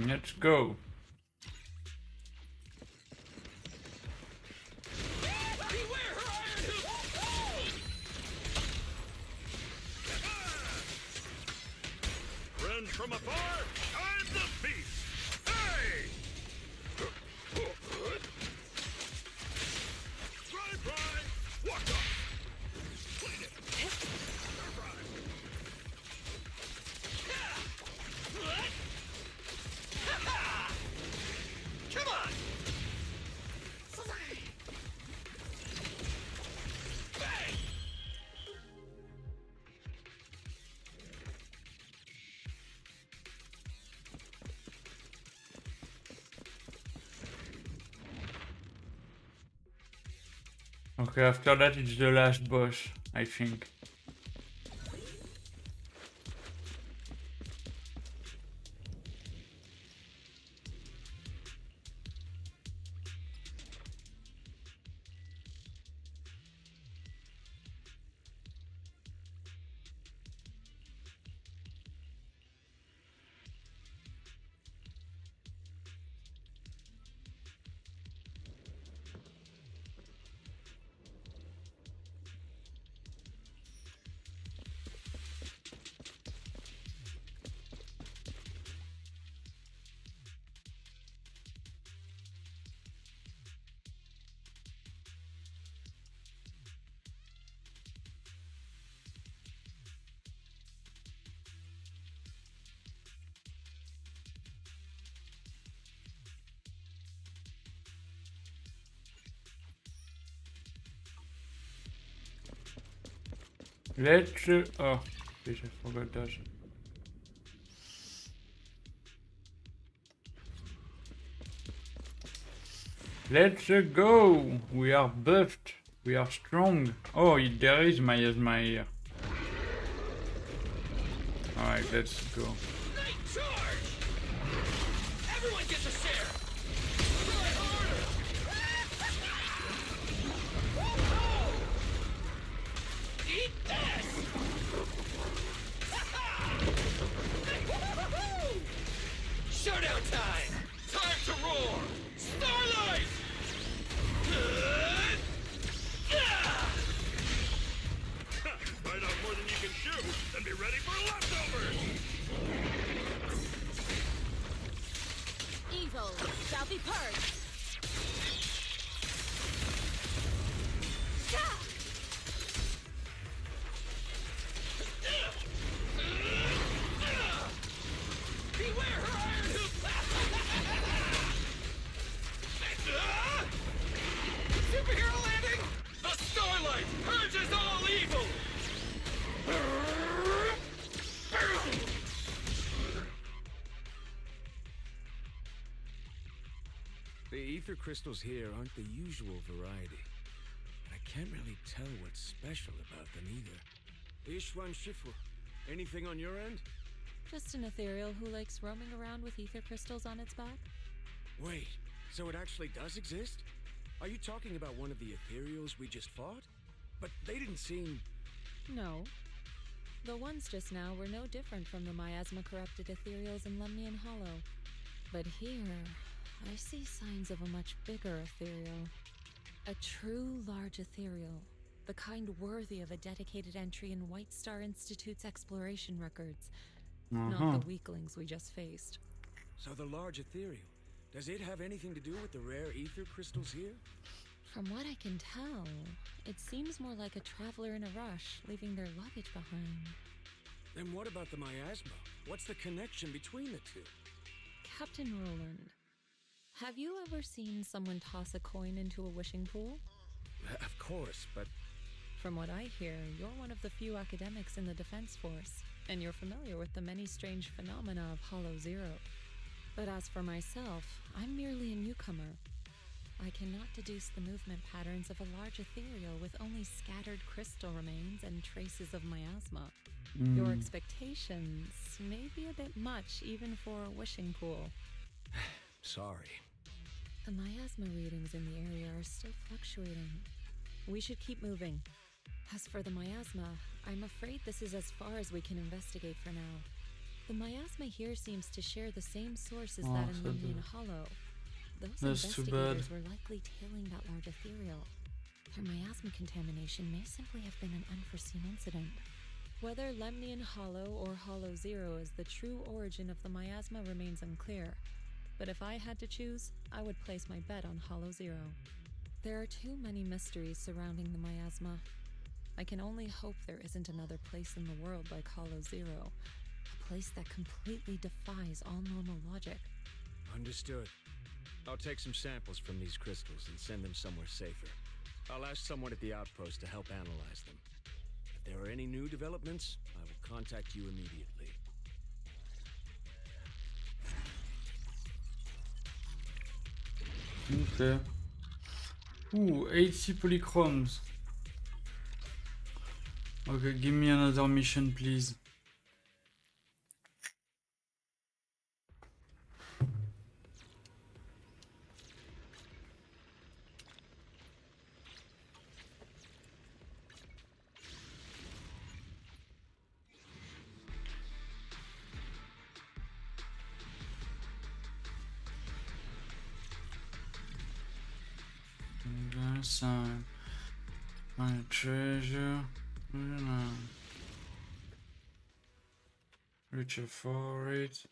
Let's go. Friends from afar, I'm the beast. Hey! Drive, walk up. Clean it. Come on! Okay, after that it's the last boss, I think. Let's oh, fish, I forgot that. Let's go! We are buffed. We are strong. Oh, there is miasma here. Alright, let's go. Night charge! Everyone gets a share! Try harder! Eat this! Showdown time! Time to roar! Starlight! Bite off more than you can chew, and be ready for leftovers! Evil shall be purged. Beware her iron hoop! Superhero landing! The Starlight purges all evil! The ether crystals here aren't the usual variety. And I can't really tell what's special about them either. Ishwan Shifu, anything on your end? Just an ethereal who likes roaming around with ether crystals on its back? Wait, so it actually does exist? Are you talking about one of the ethereals we just fought? But they didn't seem... No. The ones just now were no different from the miasma-corrupted ethereals in Lemnian Hollow. But here, I see signs of a much bigger ethereal. A true large ethereal. The kind worthy of a dedicated entry in White Star Institute's exploration records. Not the weaklings we just faced. So the large ethereal, does it have anything to do with the rare ether crystals here? From what I can tell, it seems more like a traveler in a rush, leaving their luggage behind. Then what about the miasma? What's the connection between the two? Captain Roland, have you ever seen someone toss a coin into a wishing pool? Of course, but... From what I hear, you're one of the few academics in the Defense Force, and you're familiar with the many strange phenomena of Hollow Zero. But as for myself, I'm merely a newcomer. I cannot deduce the movement patterns of a large ethereal with only scattered crystal remains and traces of miasma. Your expectations may be a bit much even for a wishing pool. Sorry. The miasma readings in the area are still fluctuating. We should keep moving. As for the miasma, I'm afraid this is as far as we can investigate for now. The miasma here seems to share the same source as that in Lemnian Hollow. Those investigators were likely tailing that large ethereal. Their miasma contamination may simply have been an unforeseen incident. Whether Lemnian Hollow or Hollow Zero is the true origin of the miasma remains unclear. But if I had to choose, I would place my bet on Hollow Zero. There are too many mysteries surrounding the miasma. I can only hope there isn't another place in the world like Hollow Zero. A place that completely defies all normal logic. Understood. I'll take some samples from these crystals and send them somewhere safer. I'll ask someone at the outpost to help analyze them. If there are any new developments, I will contact you immediately. Okay. Ooh, 80 polychromes. Okay, give me another mission, please. Sign my treasure. Reach for it.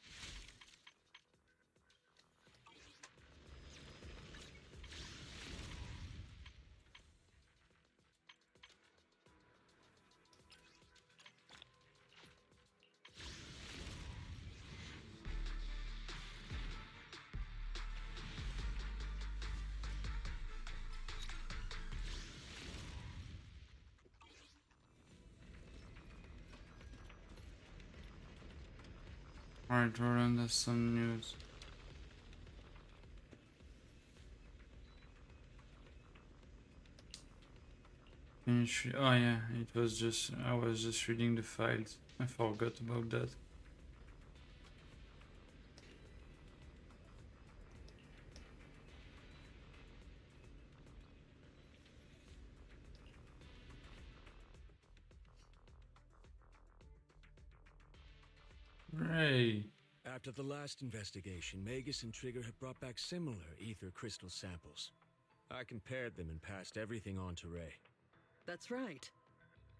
Alright, Roland has some news. Oh yeah, it was just, I was just reading the files. I forgot about that. Ray. After the last investigation, Magus and Trigger have brought back similar ether crystal samples. I compared them and passed everything on to Ray. That's right.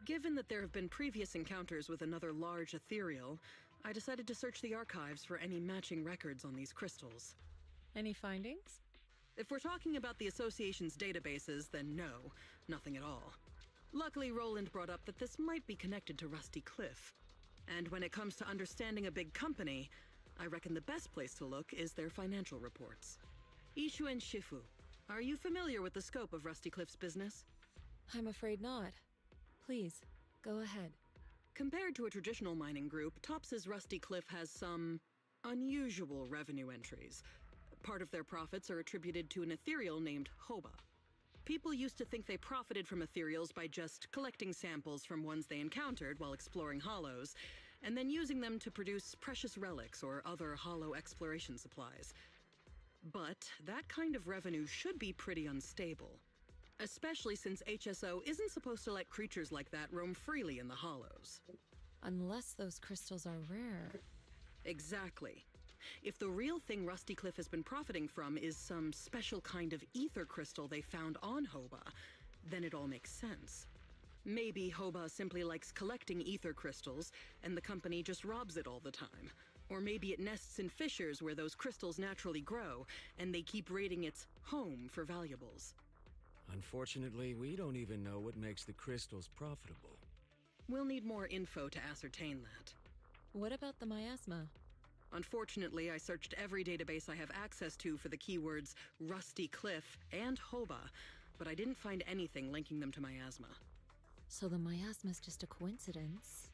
Given that there have been previous encounters with another large ethereal, I decided to search the archives for any matching records on these crystals. Any findings? If we're talking about the Association's databases, then no, nothing at all. Luckily, Roland brought up that this might be connected to Rusty Cliff. And when it comes to understanding a big company, I reckon the best place to look is their financial reports. Ishu and Shifu, are you familiar with the scope of Rusty Cliff's business? I'm afraid not. Please, go ahead. Compared to a traditional mining group, Tops's Rusty Cliff has some unusual revenue entries. Part of their profits are attributed to an ethereal named Hoba. People used to think they profited from ethereals by just collecting samples from ones they encountered while exploring hollows, and then using them to produce precious relics or other hollow exploration supplies. But that kind of revenue should be pretty unstable. Especially since HSO isn't supposed to let creatures like that roam freely in the hollows. Unless those crystals are rare. Exactly. If the real thing Rusty Cliff has been profiting from is some special kind of ether crystal they found on Hoba, then it all makes sense. Maybe Hoba simply likes collecting ether crystals, and the company just robs it all the time. Or maybe it nests in fissures where those crystals naturally grow, and they keep raiding its home for valuables. Unfortunately, we don't even know what makes the crystals profitable. We'll need more info to ascertain that. What about the miasma? Unfortunately, I searched every database I have access to for the keywords Rusty Cliff and Hoba, but I didn't find anything linking them to miasma. So the miasma's just a coincidence?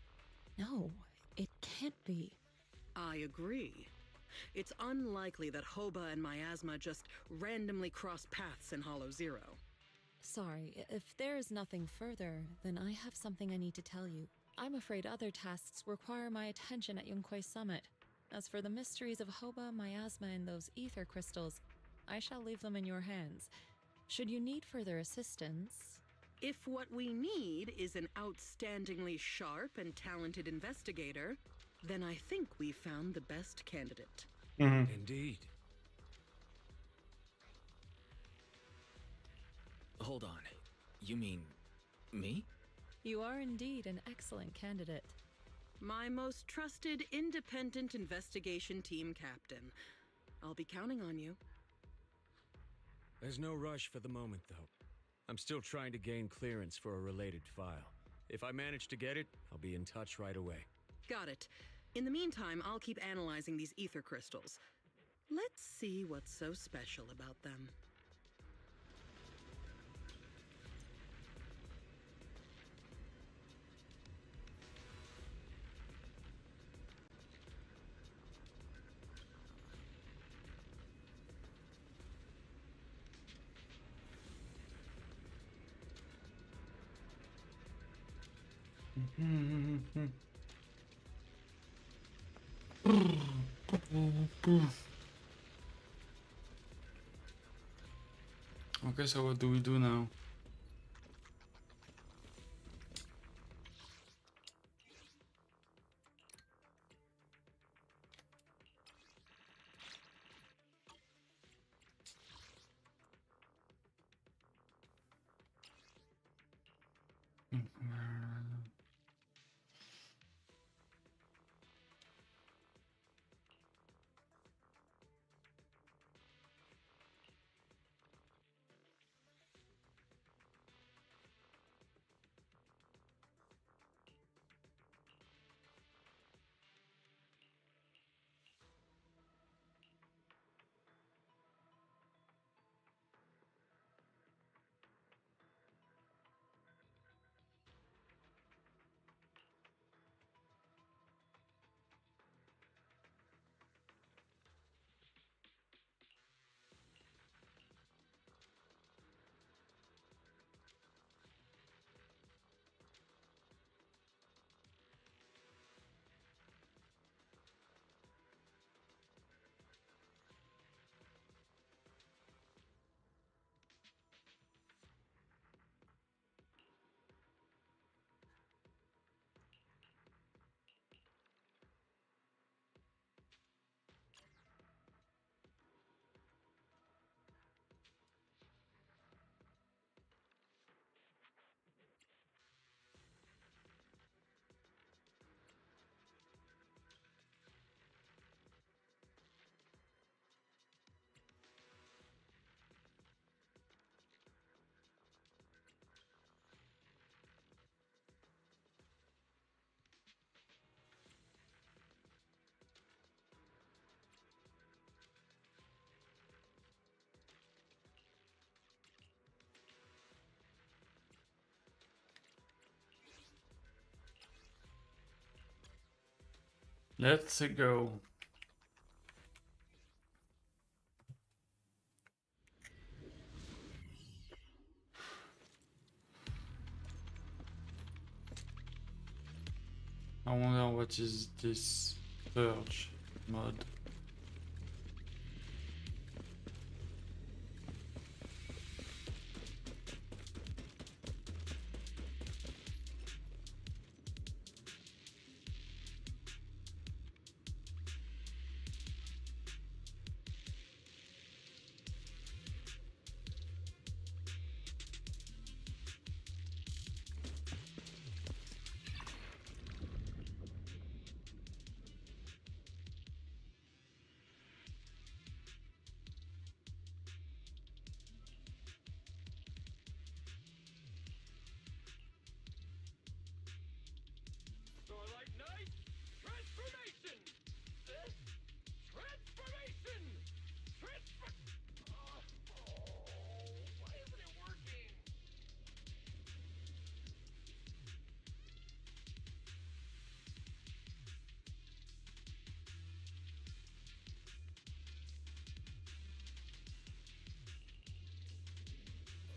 No, it can't be. I agree. It's unlikely that Hoba and miasma just randomly cross paths in Hollow Zero. Sorry, if there is nothing further, then I have something I need to tell you. I'm afraid other tasks require my attention at Yunquai Summit. As for the mysteries of Hoba, miasma, and those ether crystals, I shall leave them in your hands. Should you need further assistance... If what we need is an outstandingly sharp and talented investigator, then I think we found the best candidate. Indeed. Hold on. You mean me? You are indeed an excellent candidate. My most trusted independent investigation team captain. I'll be counting on you. There's no rush for the moment, though. I'm still trying to gain clearance for a related file. If I manage to get it, I'll be in touch right away. Got it. In the meantime, I'll keep analyzing these ether crystals. Let's see what's so special about them. Okay, so what do we do now? Let's go. I wonder what is this purge mod. Starlight Knight, transformation! Transformation! Why isn't it working?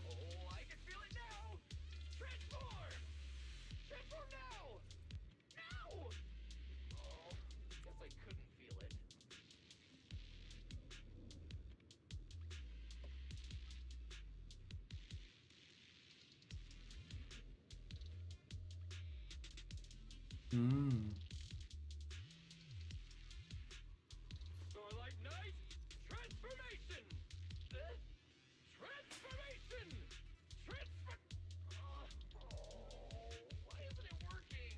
Oh, I can feel it now! Transform! Transform now! Now! Oh, guess I couldn't feel it. Starlight Knight, transformation! Transformation! Why isn't it working?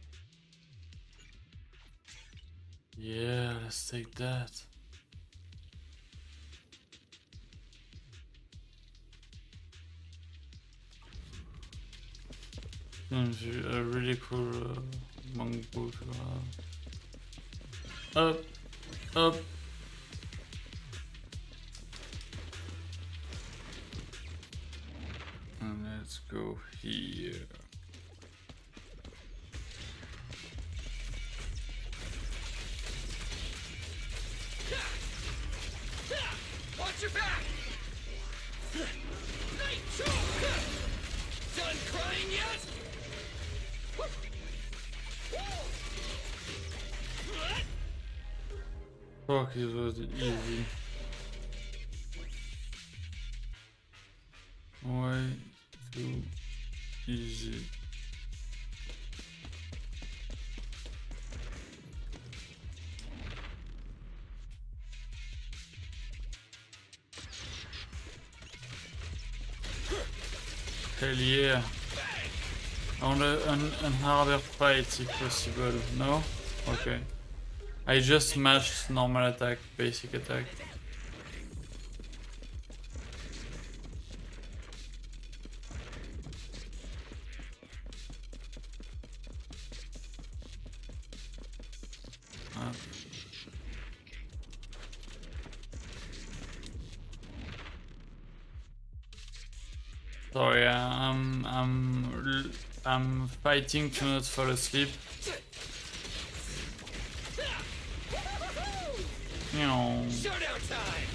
Yeah, let's take that. Seems a really cool monk boot. Up, up. And let's go here. Watch your back! Night choke! Done crying yet? Fuck, it was easy. Way too easy. Hell yeah. On an harder fight if possible, no? Okay. I just smashed normal attack, basic attack. Sorry, I'm fighting to not fall asleep. Showdown time!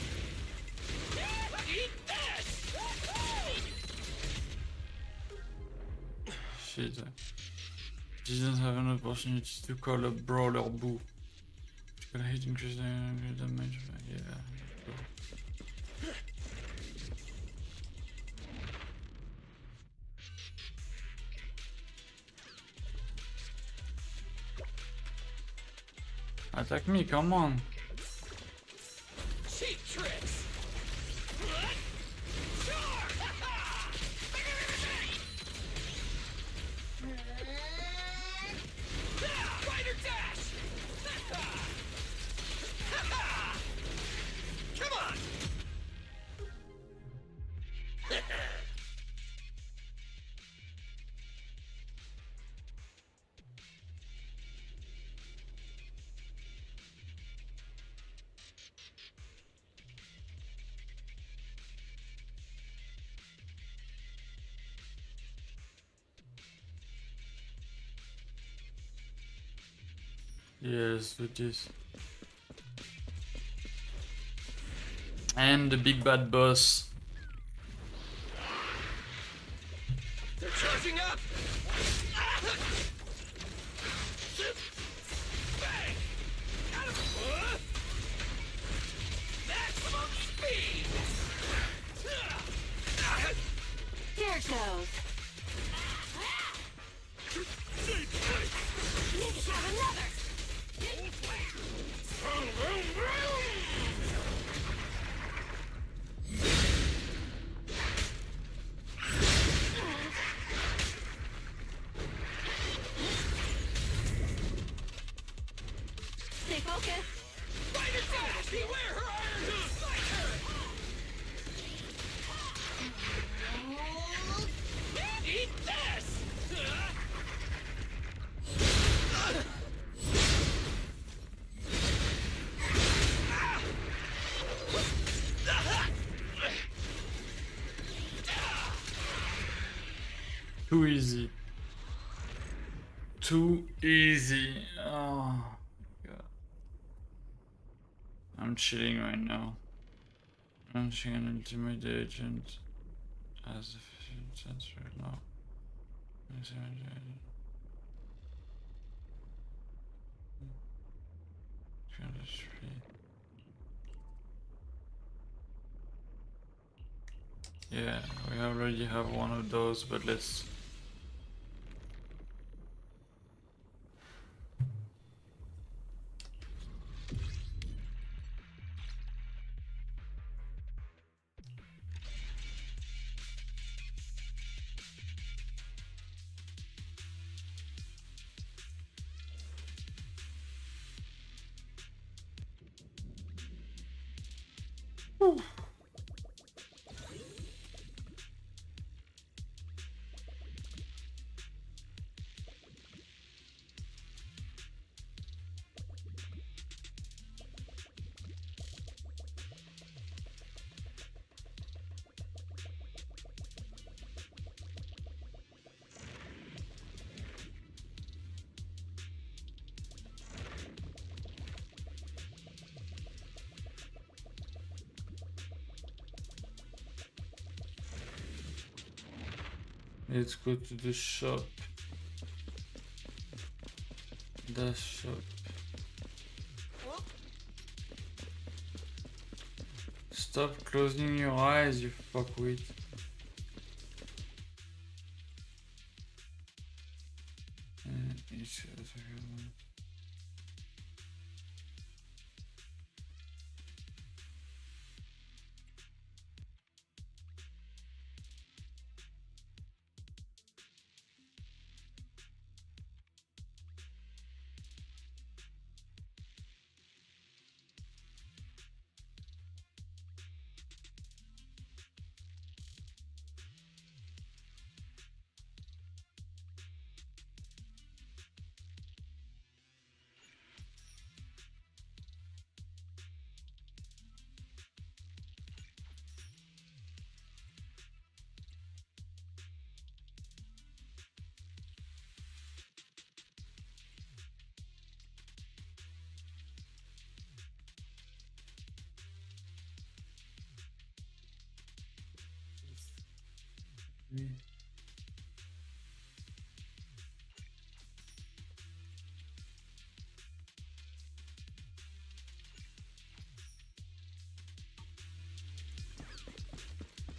Eat this! Shit. Didn't have an opportunity to call a brawler boo. Gonna hit increase the damage. Yeah. Attack me, come on. Cheap tricks! Fighter dash! Come on! Yes, it is. And the big bad boss. They're charging up! Bang! Maximum speed! There it goes. Have another! Stay focused. Fighter dash! Beware her iron hoof! Fight her! Eat this! Too easy. Too easy. Oh god. I'm chilling right now. Launching an ultimate agent as efficient sensor now. Yeah, we already have one of those, but let's. Let's go to the shop. The shop. Stop closing your eyes, you fuckwit.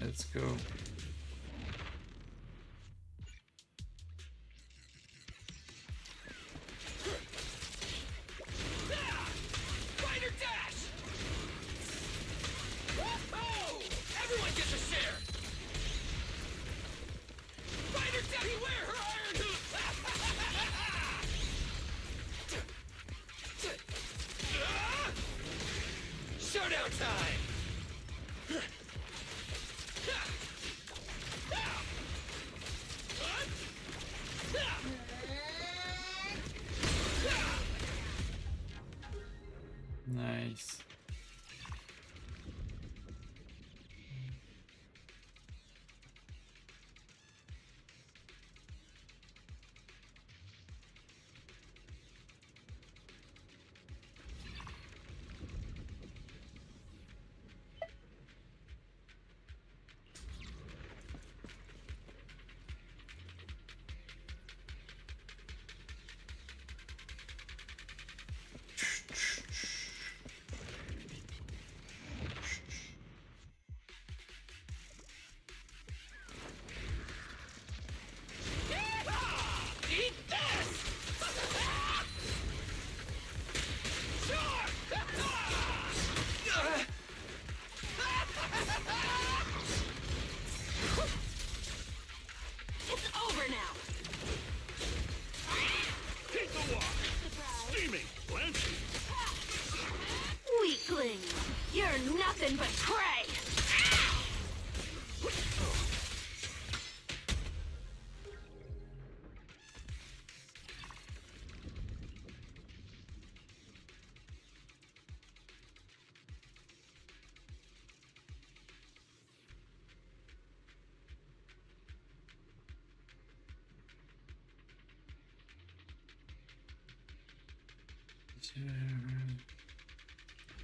Let's go. Fighter dash! Oh! Everyone gets a share! Fighter dash! Beware her iron hoof! Showdown time!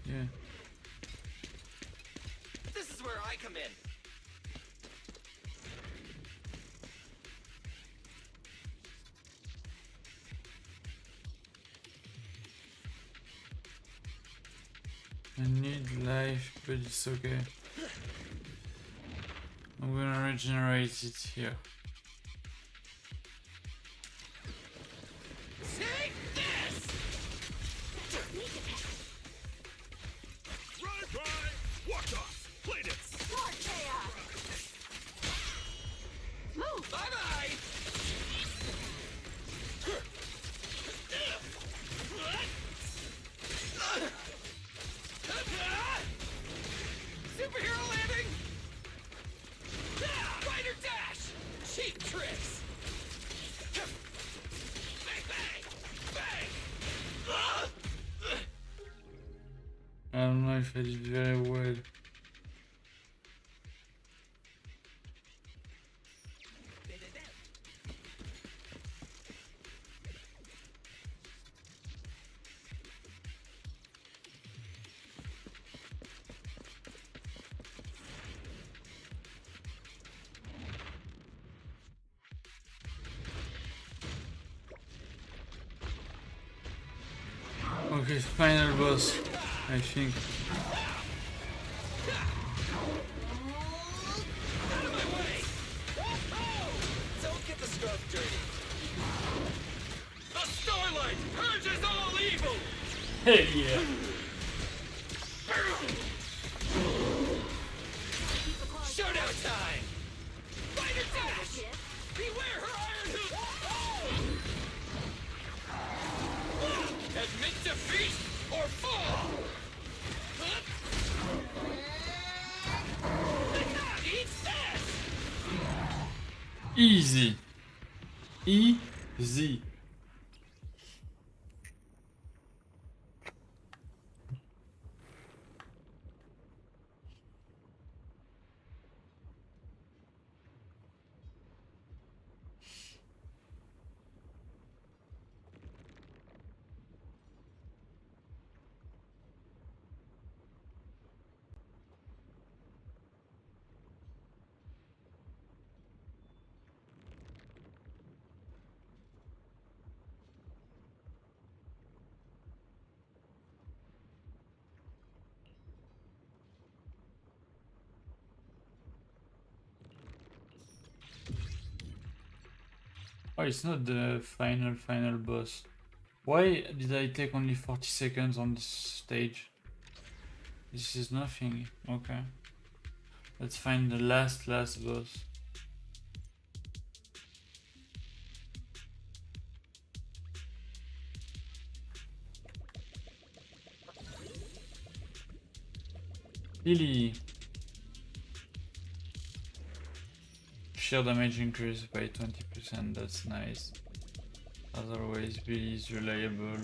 Yeah. This is where I come in. I need life, but it's okay. I'm gonna regenerate it here. Take this! Right! Watch us! Play this! More chaos! Move! Bye-bye! Superhero landing! Fighter dash! Cheap tricks! Bang, bang! Bang! I don't know if I did very well. Okay, final boss, I think. Out of my way! Don't get the scrub dirty. The Starlight purges all evil! Hell yeah! Showdown time! Fighter dash! Beware her iron hoop! Admit defeat or fall! Eat this! Easy. Easy. Oh, it's not the final boss. Why did I take only 40 seconds on this stage? This is nothing. Okay. Let's find the last boss. Lily. Sheer damage increased by 20%, that's nice. As always, Billy is reliable.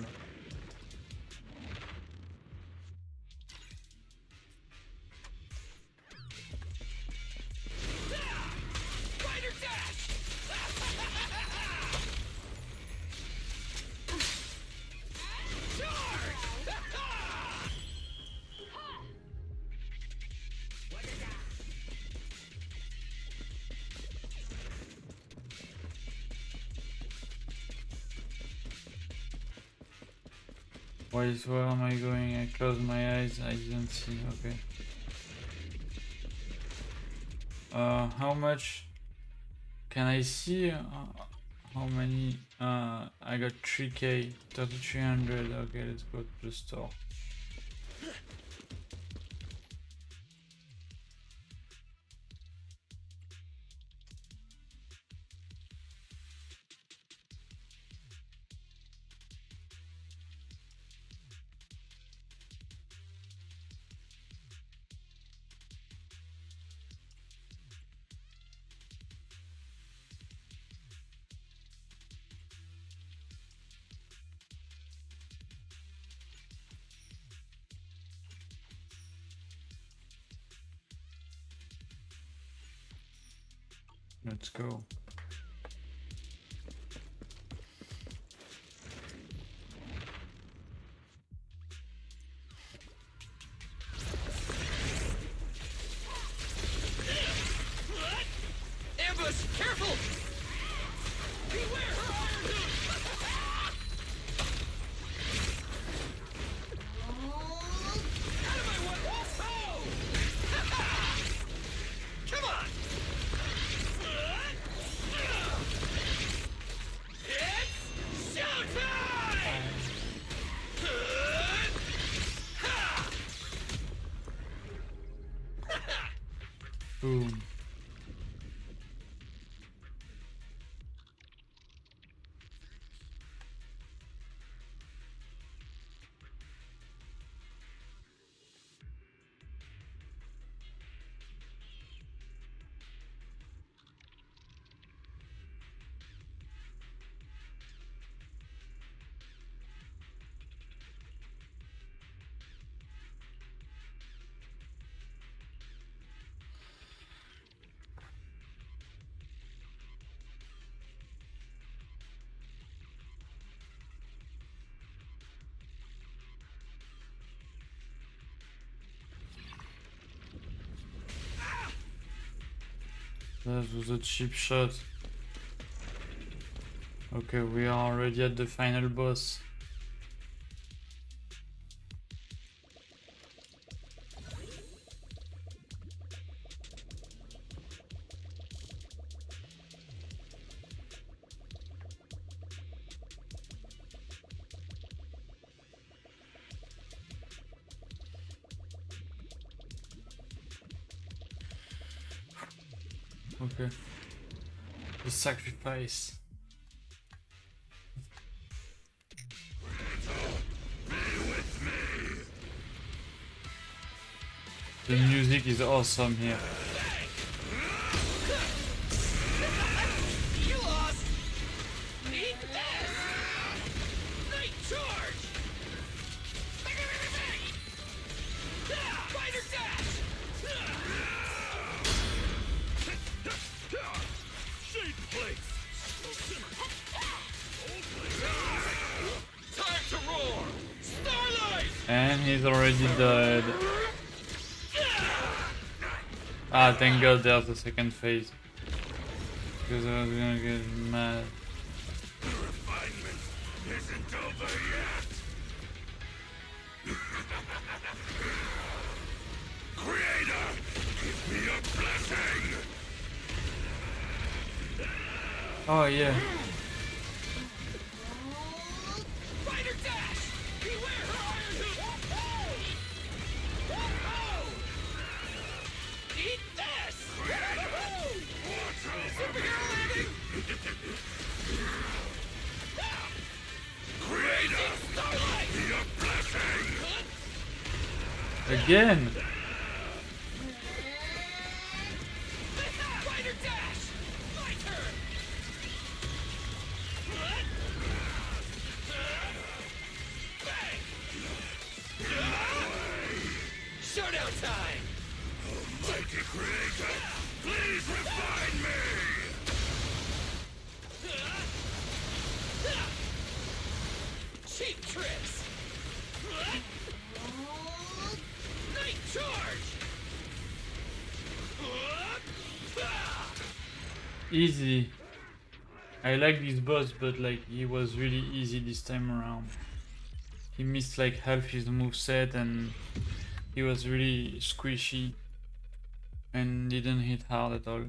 Fighter dash! Where am I going? I closed my eyes, I didn't see, okay. How much can I see? How many? I got 3k, 3300. Okay, let's go to the store. Let's go. ambush! Careful! Beware her iron hook! Out of my way! Oh! Come on! It's showtime! Boom. That was a cheap shot. Okay, we are already at the final boss. Okay. The sacrifice. The music is awesome here. You lost! Eat this! Night charge! Fighter dash! Shade plates! Time to roar! Starlight! And he's already dead. Ah, thank God there's a second phase. Because I was gonna get mad. The refinement isn't over yet. Creator, give me a blessing. Oh yeah. Fighter dash! Beware her iron hook! Eat this! Superhero landing! Creator, Starlight! be a blessing. Again. Fighter dash! My turn! Bang! Showdown time! Almighty Creator, please refine me. Cheap tricks! Night charge! Easy. I like this boss, but like he was really easy this time around. He missed like half his moveset and he was really squishy and didn't hit hard at all.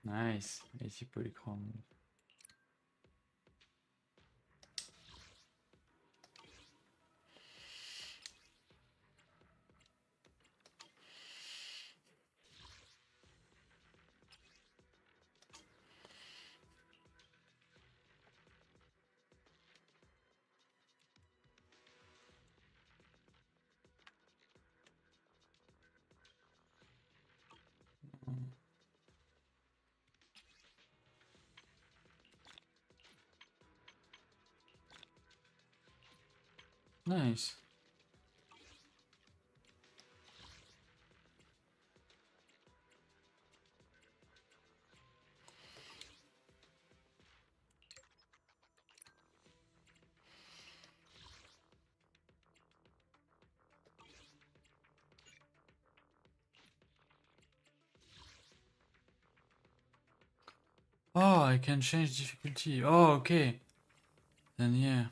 Nice, 80 polychrome. Nice. I can change difficulty. Oh, okay. Then yeah.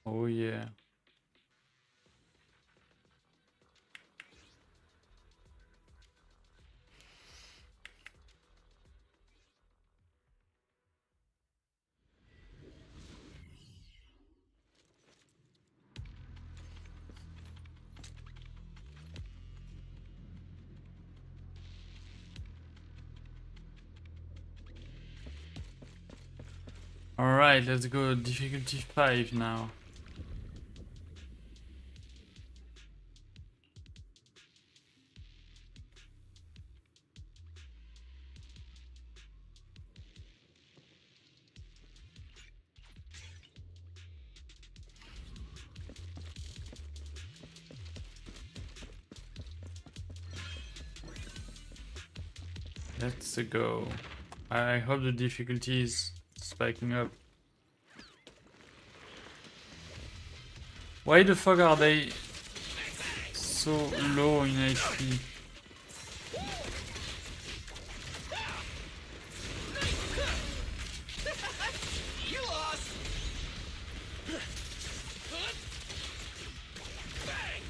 Oh yeah. Alright, let's go difficulty 5 now. Let's go. I hope the difficulty is spiking up. Why the fuck are they so low in HP? You lost. Bang.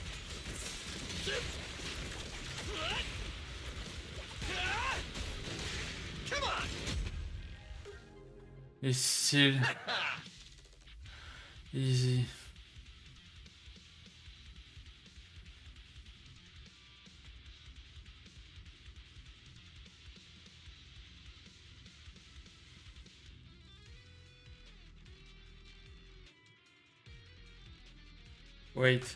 Come on. It's still easy. Wait.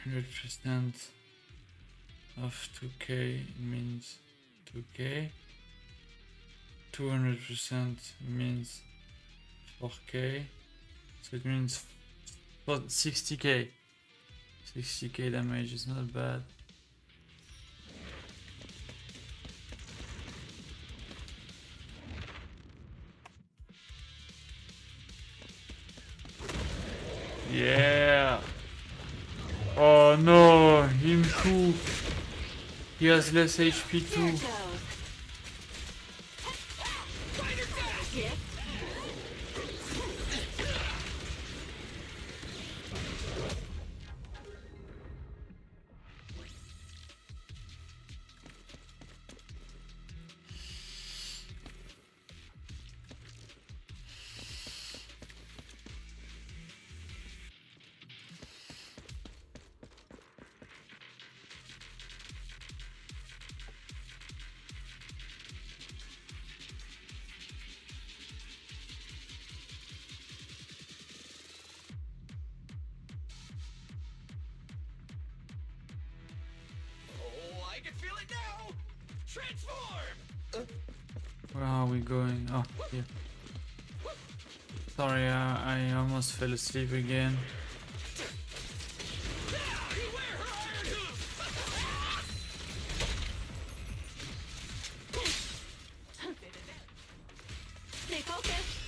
100% of 2k means 2k. 200% means 4k. So it means 60k. 60k damage is not bad. Yeah. Oh no, him too. He has less HP too. I can feel it now! Transform! Where are we going? Oh, here. Sorry, I almost fell asleep again. Stay focused.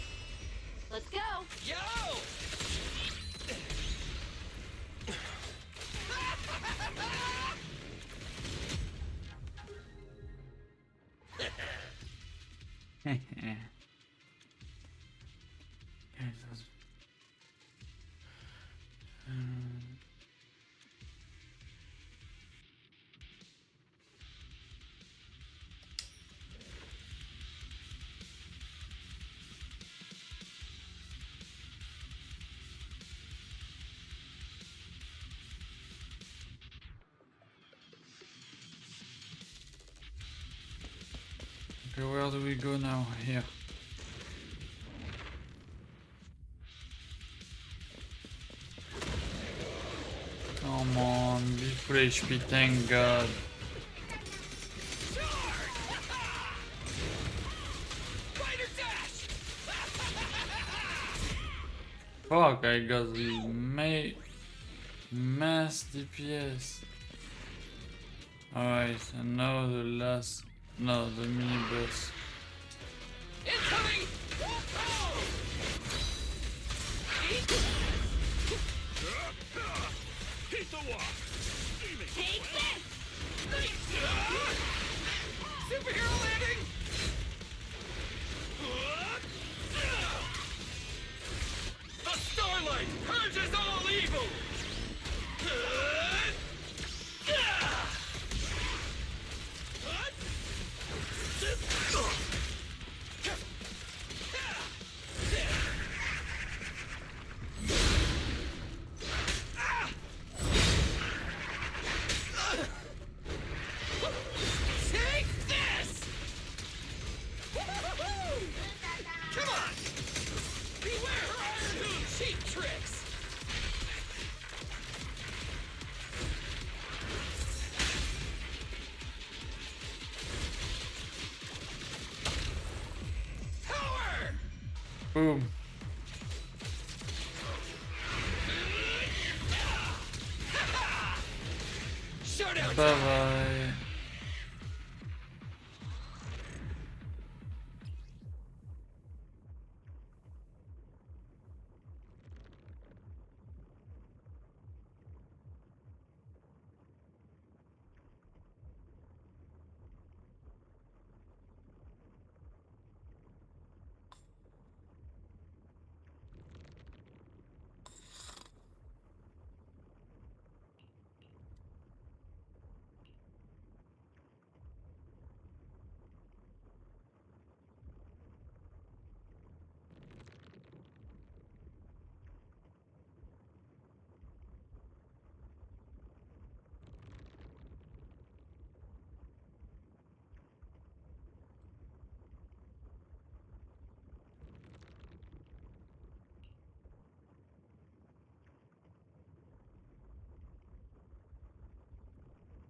Let's go. Yo! Okay, where do we go now? Here. Oh Come on, be full HP, thank God. Fuck, I got the mass DPS. Alright, and now the last, no, the mini boss. Incoming! Heat the walk! Take this! Superhero landing! The Starlight purges all evil! Take this! Come on! Beware her Iron Moon cheap tricks! Power! Boom. Showdown Bye time! bye.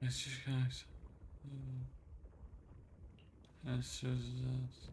Let's just guys. Let's use that.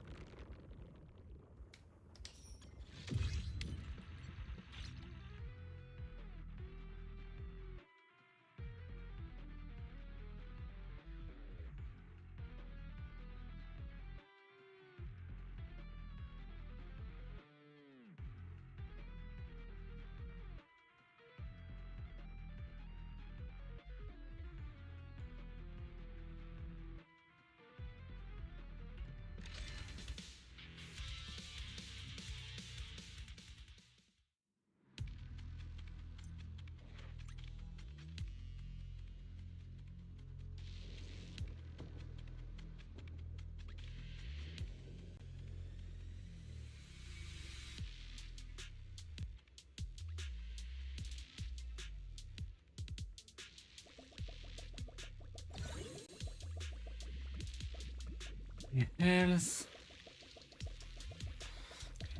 Health.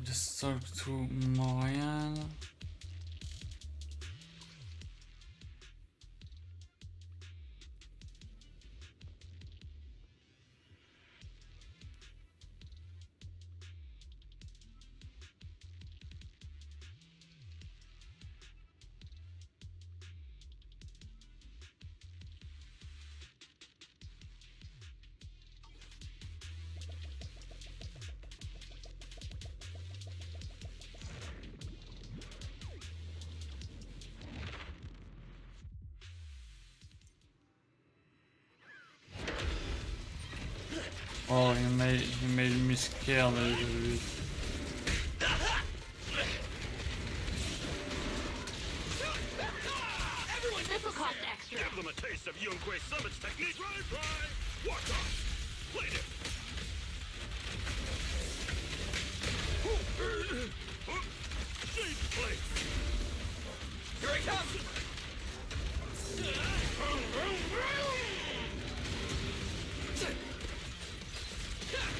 Just talk to Marianne. Oh, he made me scared a little bit. This'll cost extra. Give them a taste of Yunque Summit's technique. Right. Walk off. Played it. Shade plate. Here I come!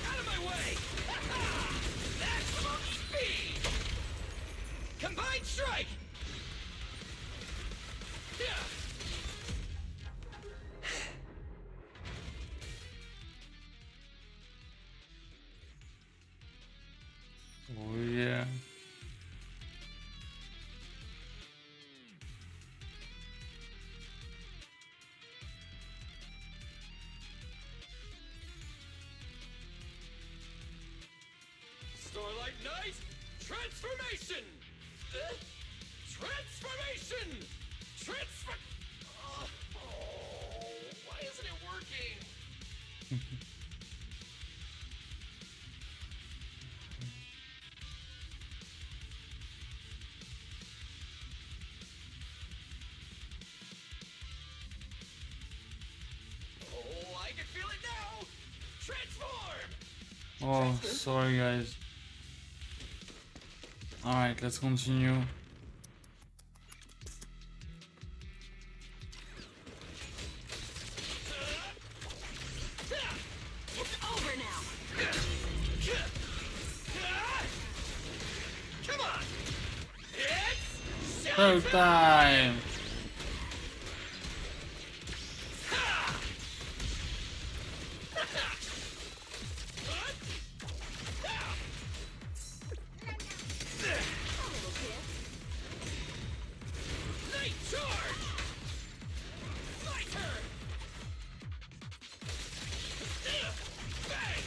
Out of my way! Maximum speed! Combined strike! Knight, transformation! Transformation! Oh, why isn't it working? Oh, I can feel it now! Transform! Oh, sorry guys. Alright, let's continue. It's over now! Come on! It's Showtime! Night charge! My turn! Bang!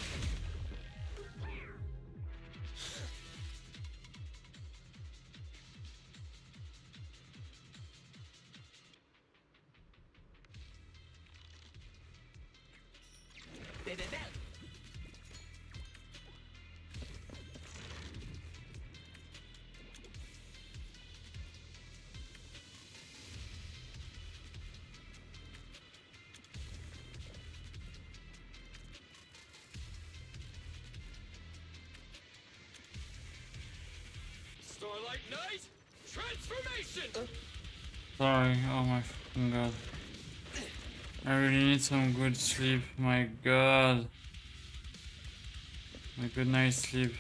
Starlight Knight, transformation! Sorry, oh my fucking god. I really need some good sleep, my god. A good night's sleep.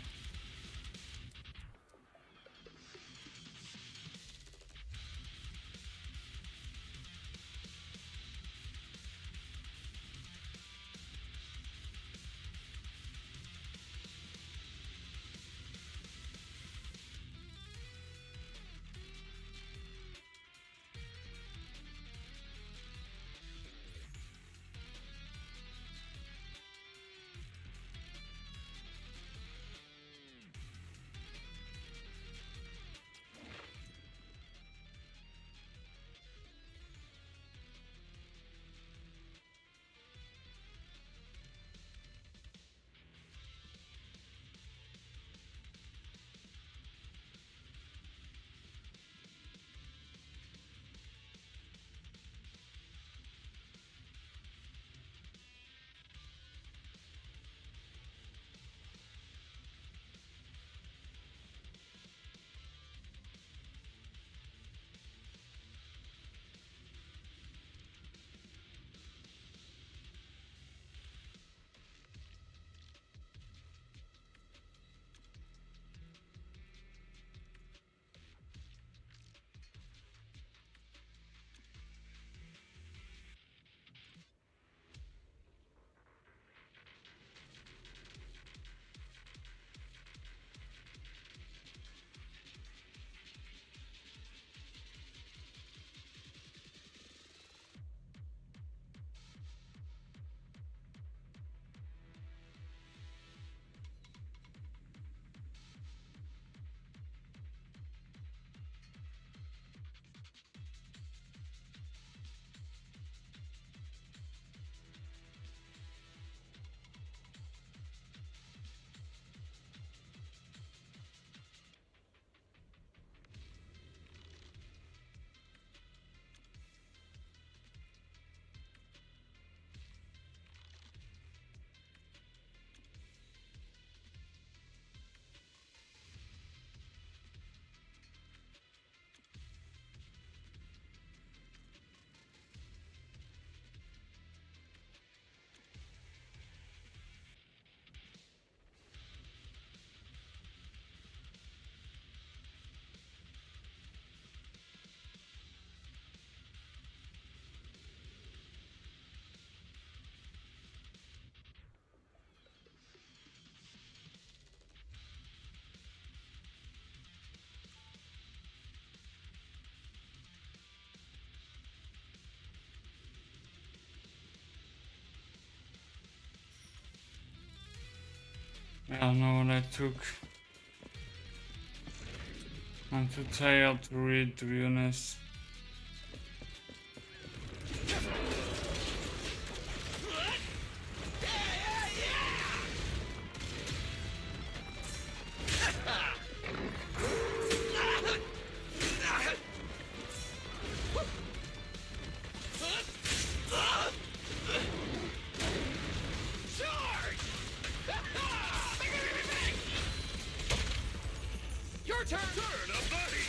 I don't know what I took. I'm too tired to read, to be honest. Your turn! Turn up, buddy!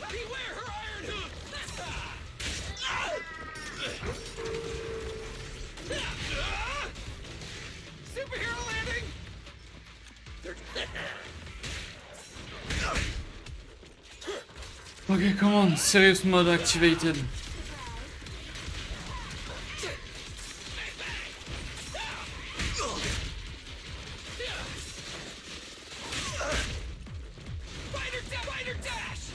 Beware her iron hook! Superhero landing! Okay, come on, serious mode activated. Fighter dash!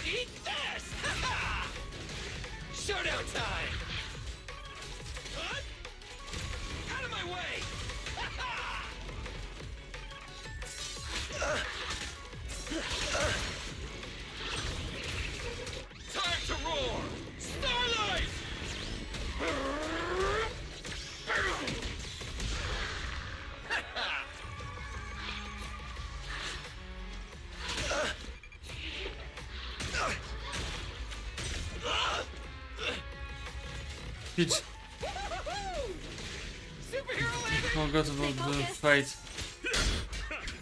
Eat this! Showdown time! Out of my way! Time to roar! Starlight! Peach, Superhero landing! forgot about the fight.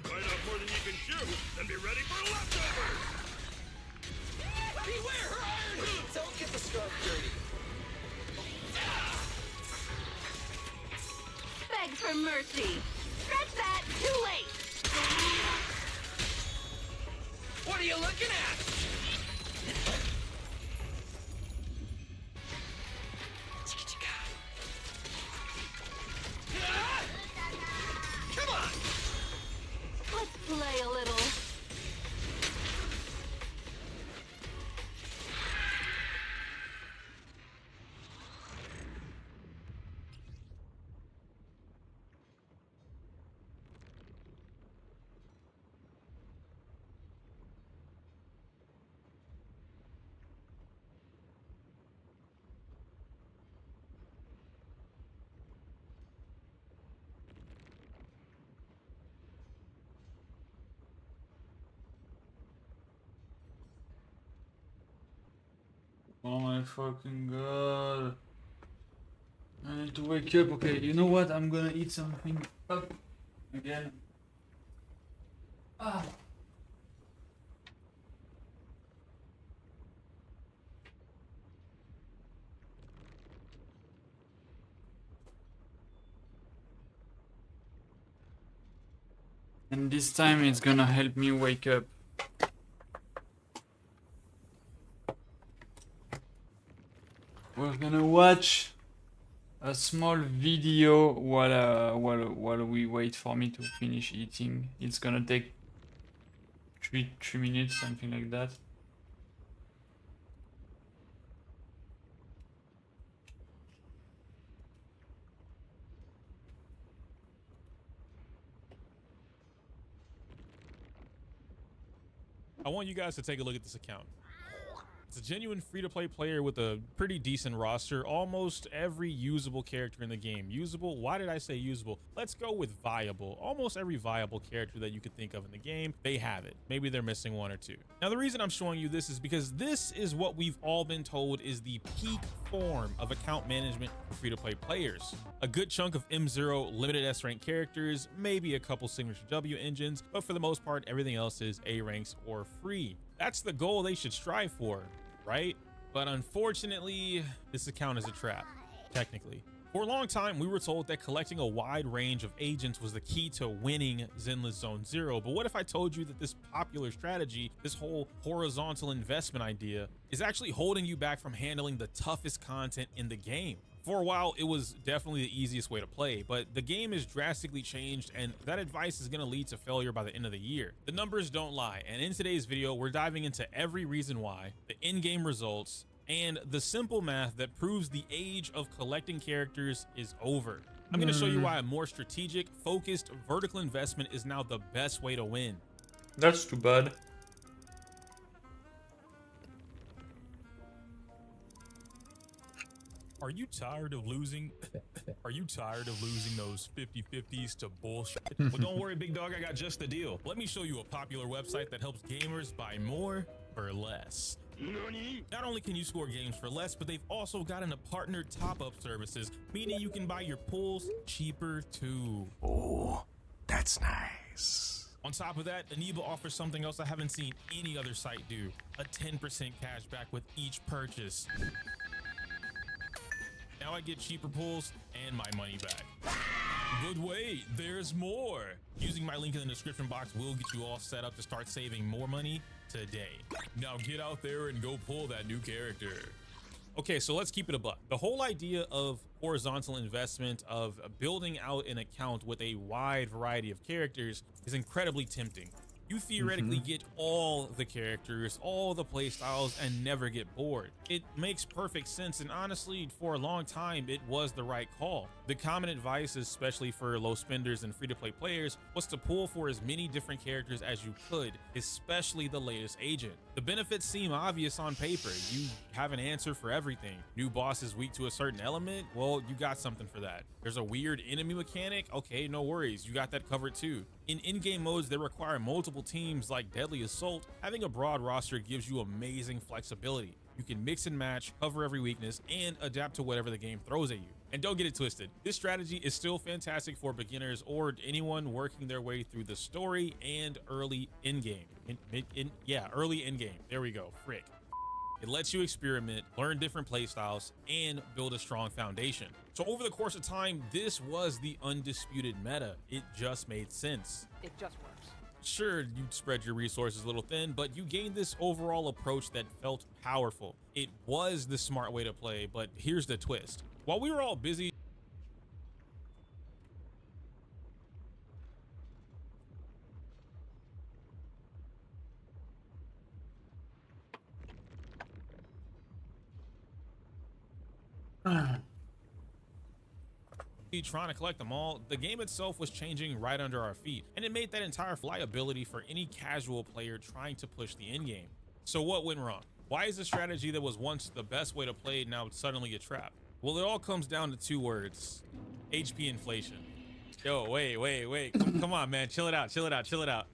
Bite off more than you can chew, then be ready for leftovers! Beware her iron hook! Don't get the scarf dirty! Beg for mercy. Stretch that. Too late. What are you looking at? Come on! Let's play a little. Oh my fucking god. I need to wake up. Okay, you know what? I'm gonna eat something up again. Ah. And this time it's gonna help me wake up. We're gonna watch a small video while we wait for me to finish eating. It's gonna take three minutes, something like that. I want you guys to take a look at this account. It's a genuine free-to-play player with a pretty decent roster. Almost every usable character in the game. Usable? Why did I say usable? Let's go with viable. Almost every viable character that you could think of in the game, they have it. Maybe they're missing one or two. Now, the reason I'm showing you this is because this is what we've all been told is the peak form of account management for free-to-play players. A good chunk of M0 limited S-rank characters, maybe a couple signature W engines, but for the most part, everything else is A ranks or free. That's the goal they should strive for, right? But unfortunately, this account is a trap, technically. For a long time, we were told that collecting a wide range of agents was the key to winning Zenless Zone Zero. But what if I told you that this popular strategy, this whole horizontal investment idea, is actually holding you back from handling the toughest content in the game? For a while, it was definitely the easiest way to play, but the game has drastically changed, and that advice is going to lead to failure by the end of the year. The numbers don't lie, and in today's video, we're diving into every reason why, the in-game results, and the simple math that proves the age of collecting characters is over. I'm going to show you why a more strategic, focused, vertical investment is now the best way to win. That's too bad. Are you tired of losing? Are you tired of losing those 50-50s to bullshit? Well, don't worry, big dog, I got just the deal. Let me show you a popular website that helps gamers buy more for less. Not only can you score games for less, but they've also gotten a partner top-up services, meaning you can buy your pulls cheaper too. Oh, that's nice. On top of that, Aniba offers something else I haven't seen any other site do, a 10% cash back with each purchase. Now I get cheaper pulls and my money back. But wait, there's more. Using my link in the description box will get you all set up to start saving more money today. Now get out there and go pull that new character. Okay, so let's keep it a buck. The whole idea of horizontal investment, of building out an account with a wide variety of characters is incredibly tempting. You theoretically get all the characters, all the playstyles, and never get bored. It makes perfect sense, and honestly, for a long time, it was the right call. The common advice, especially for low spenders and free-to-play players, was to pull for as many different characters as you could, especially the latest agent. The benefits seem obvious on paper. You have an answer for everything. New boss is weak to a certain element? Well, you got something for that. There's a weird enemy mechanic? Okay, no worries, you got that covered too. In in-game modes that require multiple teams like Deadly Assault, having a broad roster gives you amazing flexibility. You can mix and match, cover every weakness, and adapt to whatever the game throws at you. And don't get it twisted, this strategy is still fantastic for beginners or anyone working their way through the story and early in-game. Early in-game. There we go, frick. It lets you experiment, learn different playstyles, and build a strong foundation. So over the course of time, this was the undisputed meta. It just made sense. It just works. Sure, you'd spread your resources a little thin, but you gained this overall approach that felt powerful. It was the smart way to play, but here's the twist. While we were all busy trying to collect them all, the game itself was changing right under our feet, and it made that entire flyability for any casual player trying to push the end game. So what went wrong? Why is a strategy that was once the best way to play now suddenly a trap? Well, it all comes down to two words: HP inflation. Yo, wait. Come on, man, chill it out.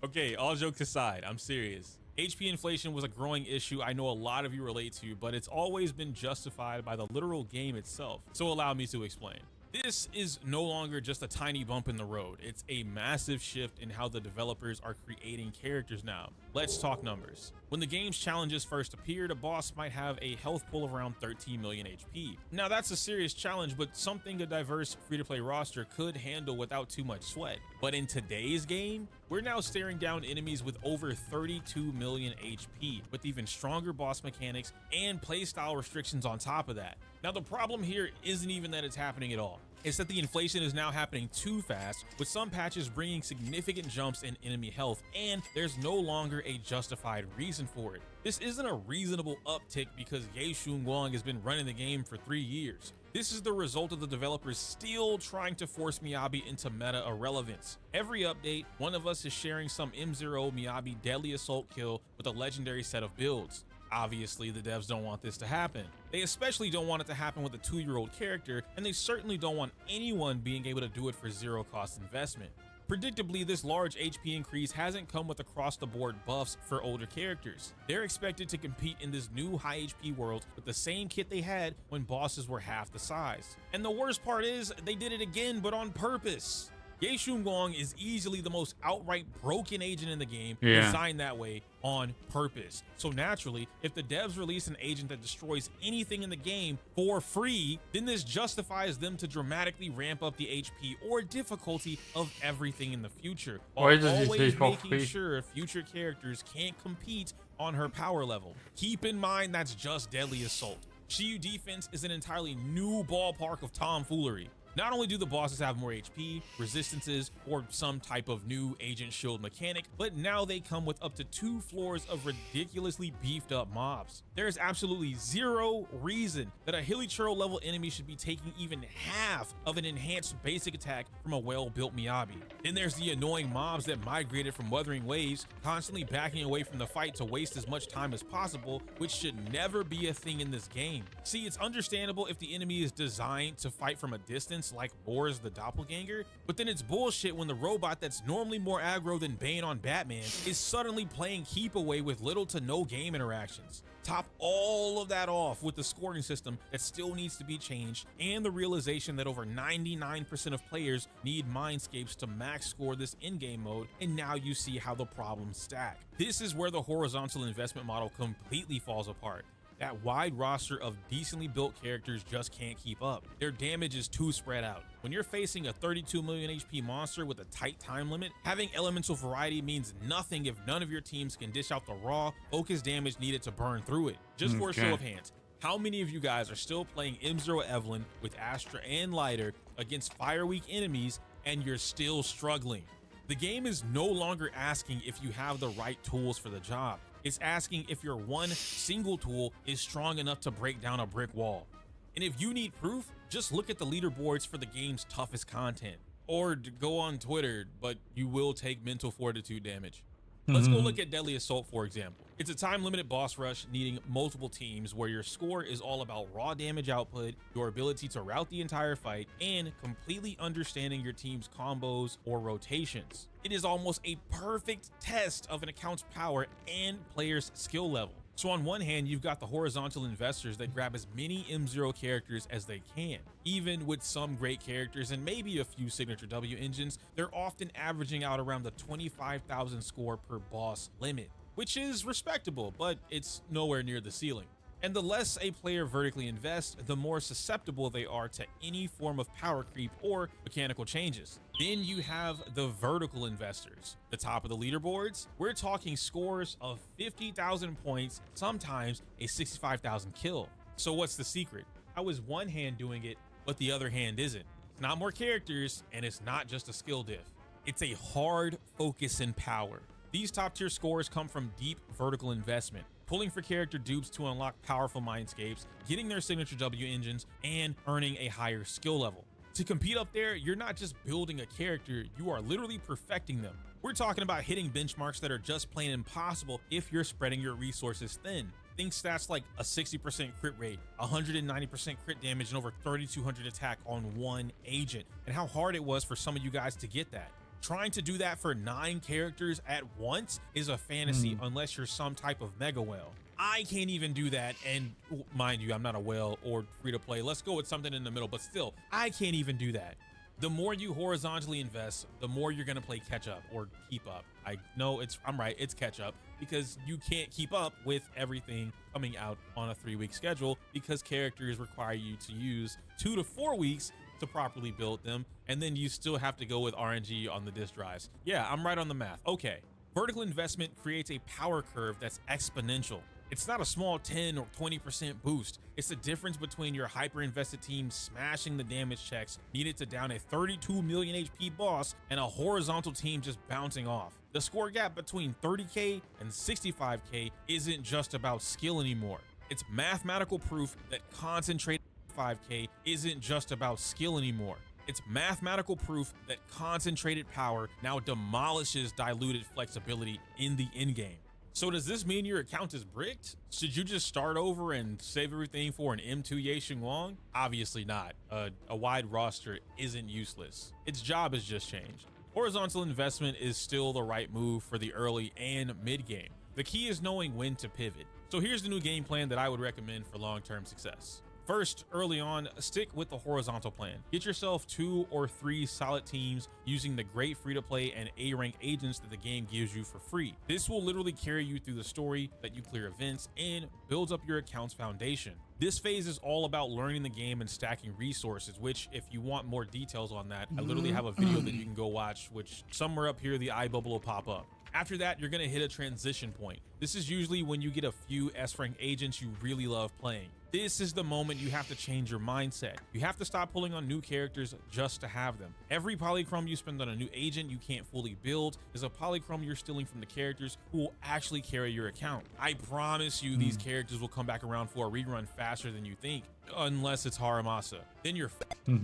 Okay, all jokes aside, I'm serious. HP inflation was a growing issue I know a lot of you relate to, but it's always been justified by the literal game itself. So allow me to explain. This is no longer just a tiny bump in the road. It's a massive shift in how the developers are creating characters now. Let's talk numbers. When the game's challenges first appeared, a boss might have a health pool of around 13 million HP. Now that's a serious challenge, but something a diverse free-to-play roster could handle without too much sweat. But in today's game, we're now staring down enemies with over 32 million HP, with even stronger boss mechanics and playstyle restrictions on top of that. Now the problem here isn't even that it's happening at all. It's that the inflation is now happening too fast, with some patches bringing significant jumps in enemy health, and there's no longer a justified reason for it. This isn't a reasonable uptick because Ye Xiongguang has been running the game for 3 years. This is the result of the developers still trying to force Miyabi into meta irrelevance. Every update, one of us is sharing some M0 Miyabi Deadly Assault kill with a legendary set of builds. Obviously, the devs don't want this to happen. They especially don't want it to happen with a 2-year-old character, and they certainly don't want anyone being able to do it for zero cost investment. Predictably, this large HP increase hasn't come with across-the-board buffs for older characters. They're expected to compete in this new high HP world with the same kit they had when bosses were half the size. And the worst part is, they did it again, but on purpose. Ye Xiongguang is easily the most outright broken agent in the game, designed that way on purpose. So naturally, if the devs release an agent that destroys anything in the game for free, then this justifies them to dramatically ramp up the HP or difficulty of everything in the future, while always making sure future characters can't compete on her power level. Keep in mind that's just Deadly Assault. Shiyu defense is an entirely new ballpark of tomfoolery. Not only do the bosses have more HP, resistances, or some type of new agent shield mechanic, but now they come with up to 2 floors of ridiculously beefed up mobs. There is absolutely zero reason that a Hilichurl level enemy should be taking even half of an enhanced basic attack from a well-built Miyabi. Then there's the annoying mobs that migrated from Wuthering Waves, constantly backing away from the fight to waste as much time as possible, which should never be a thing in this game. See, it's understandable if the enemy is designed to fight from a distance like Boris the Doppelganger, but then it's bullshit when the robot that's normally more aggro than Bane on Batman is suddenly playing keep away with little to no game interactions. Top all of that off with the scoring system that still needs to be changed and the realization that over 99% of players need Mindscapes to max score this in-game mode, and now you see how the problems stack. This is where the horizontal investment model completely falls apart. That wide roster of decently built characters just can't keep up. Their damage is too spread out. When you're facing a 32 million HP monster with a tight time limit, having elemental variety means nothing if none of your teams can dish out the raw, focused damage needed to burn through it. Just for a show of hands, how many of you guys are still playing M0 Evelyn with Astra and Lighter against fire weak enemies and you're still struggling? The game is no longer asking if you have the right tools for the job. It's asking if your one single tool is strong enough to break down a brick wall. And if you need proof, just look at the leaderboards for the game's toughest content. Or go on Twitter, but you will take mental fortitude damage. Let's go look at Deadly Assault, for example. It's a time-limited boss rush needing multiple teams where your score is all about raw damage output, your ability to route the entire fight, and completely understanding your team's combos or rotations. It is almost a perfect test of an account's power and player's skill level. So on one hand, you've got the horizontal investors that grab as many M0 characters as they can. Even with some great characters and maybe a few signature W engines, they're often averaging out around the 25,000 score per boss limit, which is respectable, but it's nowhere near the ceiling. And the less a player vertically invests, the more susceptible they are to any form of power creep or mechanical changes. Then you have the vertical investors. The top of the leaderboards, we're talking scores of 50,000 points, sometimes a 65,000 kill. So what's the secret? How is one hand doing it, but the other hand isn't? It's not more characters, and it's not just a skill diff. It's a hard focus and power. These top tier scores come from deep vertical investment, pulling for character dupes to unlock powerful mindscapes, getting their signature W engines, and earning a higher skill level. To compete up there, you're not just building a character, you are literally perfecting them. We're talking about hitting benchmarks that are just plain impossible if you're spreading your resources thin. Think stats like a 60% crit rate, 190% crit damage, and over 3,200 attack on one agent, and how hard it was for some of you guys to get that. Trying to do that for 9 characters at once is a fantasy unless you're some type of mega whale. I can't even do that, and mind you, I'm not a whale or free to play. Let's go with something in the middle, but still, I can't even do that. The more you horizontally invest, the more you're gonna play catch up or keep up. I know I'm right, it's catch up, because you can't keep up with everything coming out on a 3-week schedule because characters require you to use 2 to 4 weeks to properly build them, and then you still have to go with RNG on the disk drives. Yeah, I'm right on the math. Okay, vertical investment creates a power curve that's exponential. It's not a small 10 or 20% boost. It's the difference between your hyper invested team smashing the damage checks needed to down a 32 million HP boss and a horizontal team just bouncing off. The score gap between 30k and 65k isn't just about skill anymore. It's mathematical proof that concentrated 5K isn't just about skill anymore. It's mathematical proof that concentrated power now demolishes diluted flexibility in the in-game. So does this mean your account is bricked? Should you just start over and save everything for an M2 Ye Xinguang? Obviously not. A wide roster isn't useless. Its job has just changed. Horizontal investment is still the right move for the early and mid game. The key is knowing when to pivot. So here's the new game plan that I would recommend for long-term success. First, early on, stick with the horizontal plan. Get yourself 2 or 3 solid teams using the great free-to-play and A-rank agents that the game gives you for free. This will literally carry you through the story, let you clear events, and builds up your account's foundation. This phase is all about learning the game and stacking resources, which if you want more details on that, I literally have a video that you can go watch, which somewhere up here, the eye bubble will pop up. After that, you're gonna hit a transition point. This is usually when you get a few S-rank agents you really love playing. This is the moment you have to change your mindset. You have to stop pulling on new characters just to have them. Every polychrome you spend on a new agent you can't fully build is a polychrome you're stealing from the characters who will actually carry your account. I promise you these characters will come back around for a rerun faster than you think, unless it's Haramasa. Then you're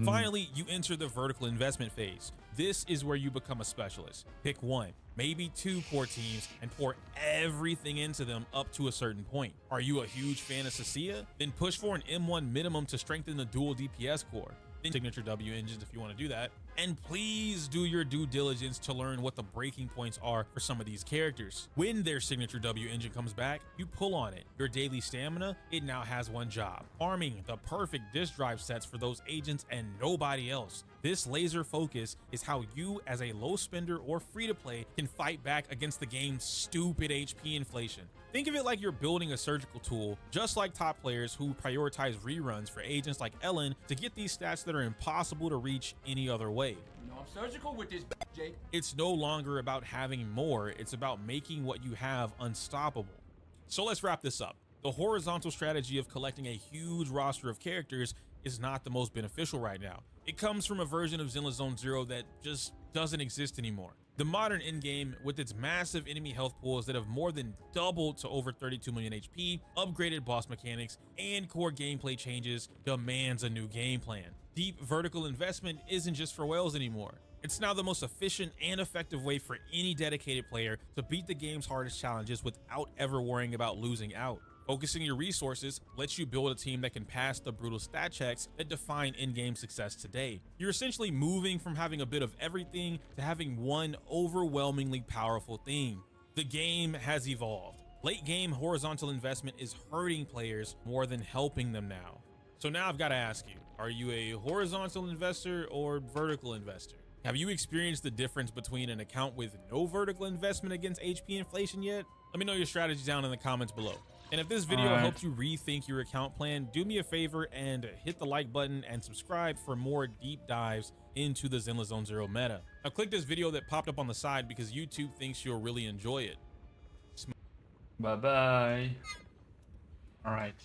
Finally, you enter the vertical investment phase. This is where you become a specialist. Pick 1, maybe 2 core teams and pour everything into them up to a certain point. Are you a huge fan of Sacia? Then push for an M1 minimum to strengthen the dual DPS core. Then signature W engines if you want to do that. And please do your due diligence to learn what the breaking points are for some of these characters. When their signature W engine comes back, you pull on it. Your daily stamina, it now has one job: farming the perfect disk drive sets for those agents and nobody else. This laser focus is how you, as a low spender or free to play, can fight back against the game's stupid HP inflation. Think of it like you're building a surgical tool, just like top players who prioritize reruns for agents like Ellen to get these stats that are impossible to reach any other way. No, I'm surgical with this, Jake. It's no longer about having more, it's about making what you have unstoppable. So let's wrap this up. The horizontal strategy of collecting a huge roster of characters is not the most beneficial right now. It comes from a version of Zenless Zone Zero that just doesn't exist anymore. The modern endgame, with its massive enemy health pools that have more than doubled to over 32 million HP, upgraded boss mechanics, and core gameplay changes, demands a new game plan. Deep vertical investment isn't just for whales anymore. It's now the most efficient and effective way for any dedicated player to beat the game's hardest challenges without ever worrying about losing out. Focusing your resources lets you build a team that can pass the brutal stat checks that define in-game success today. You're essentially moving from having a bit of everything to having one overwhelmingly powerful thing. The game has evolved. Late game horizontal investment is hurting players more than helping them now. So now I've got to ask you, are you a horizontal investor or vertical investor? Have you experienced the difference between an account with no vertical investment against HP inflation yet? Let me know your strategy down in the comments below. And if this video helped you rethink your account plan, do me a favor and hit the like button and subscribe for more deep dives into the Zenless Zone Zero meta. Now click this video that popped up on the side because YouTube thinks you'll really enjoy it. Bye-bye. All right.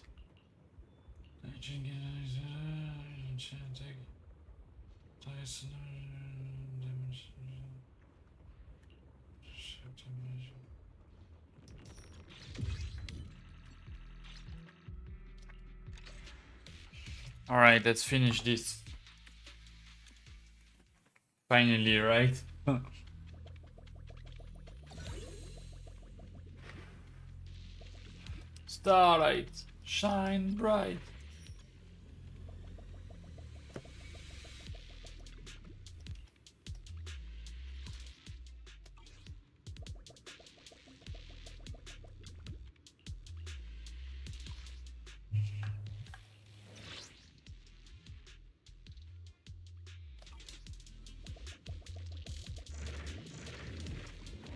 All right, let's finish this. Finally, right? Starlight, shine bright.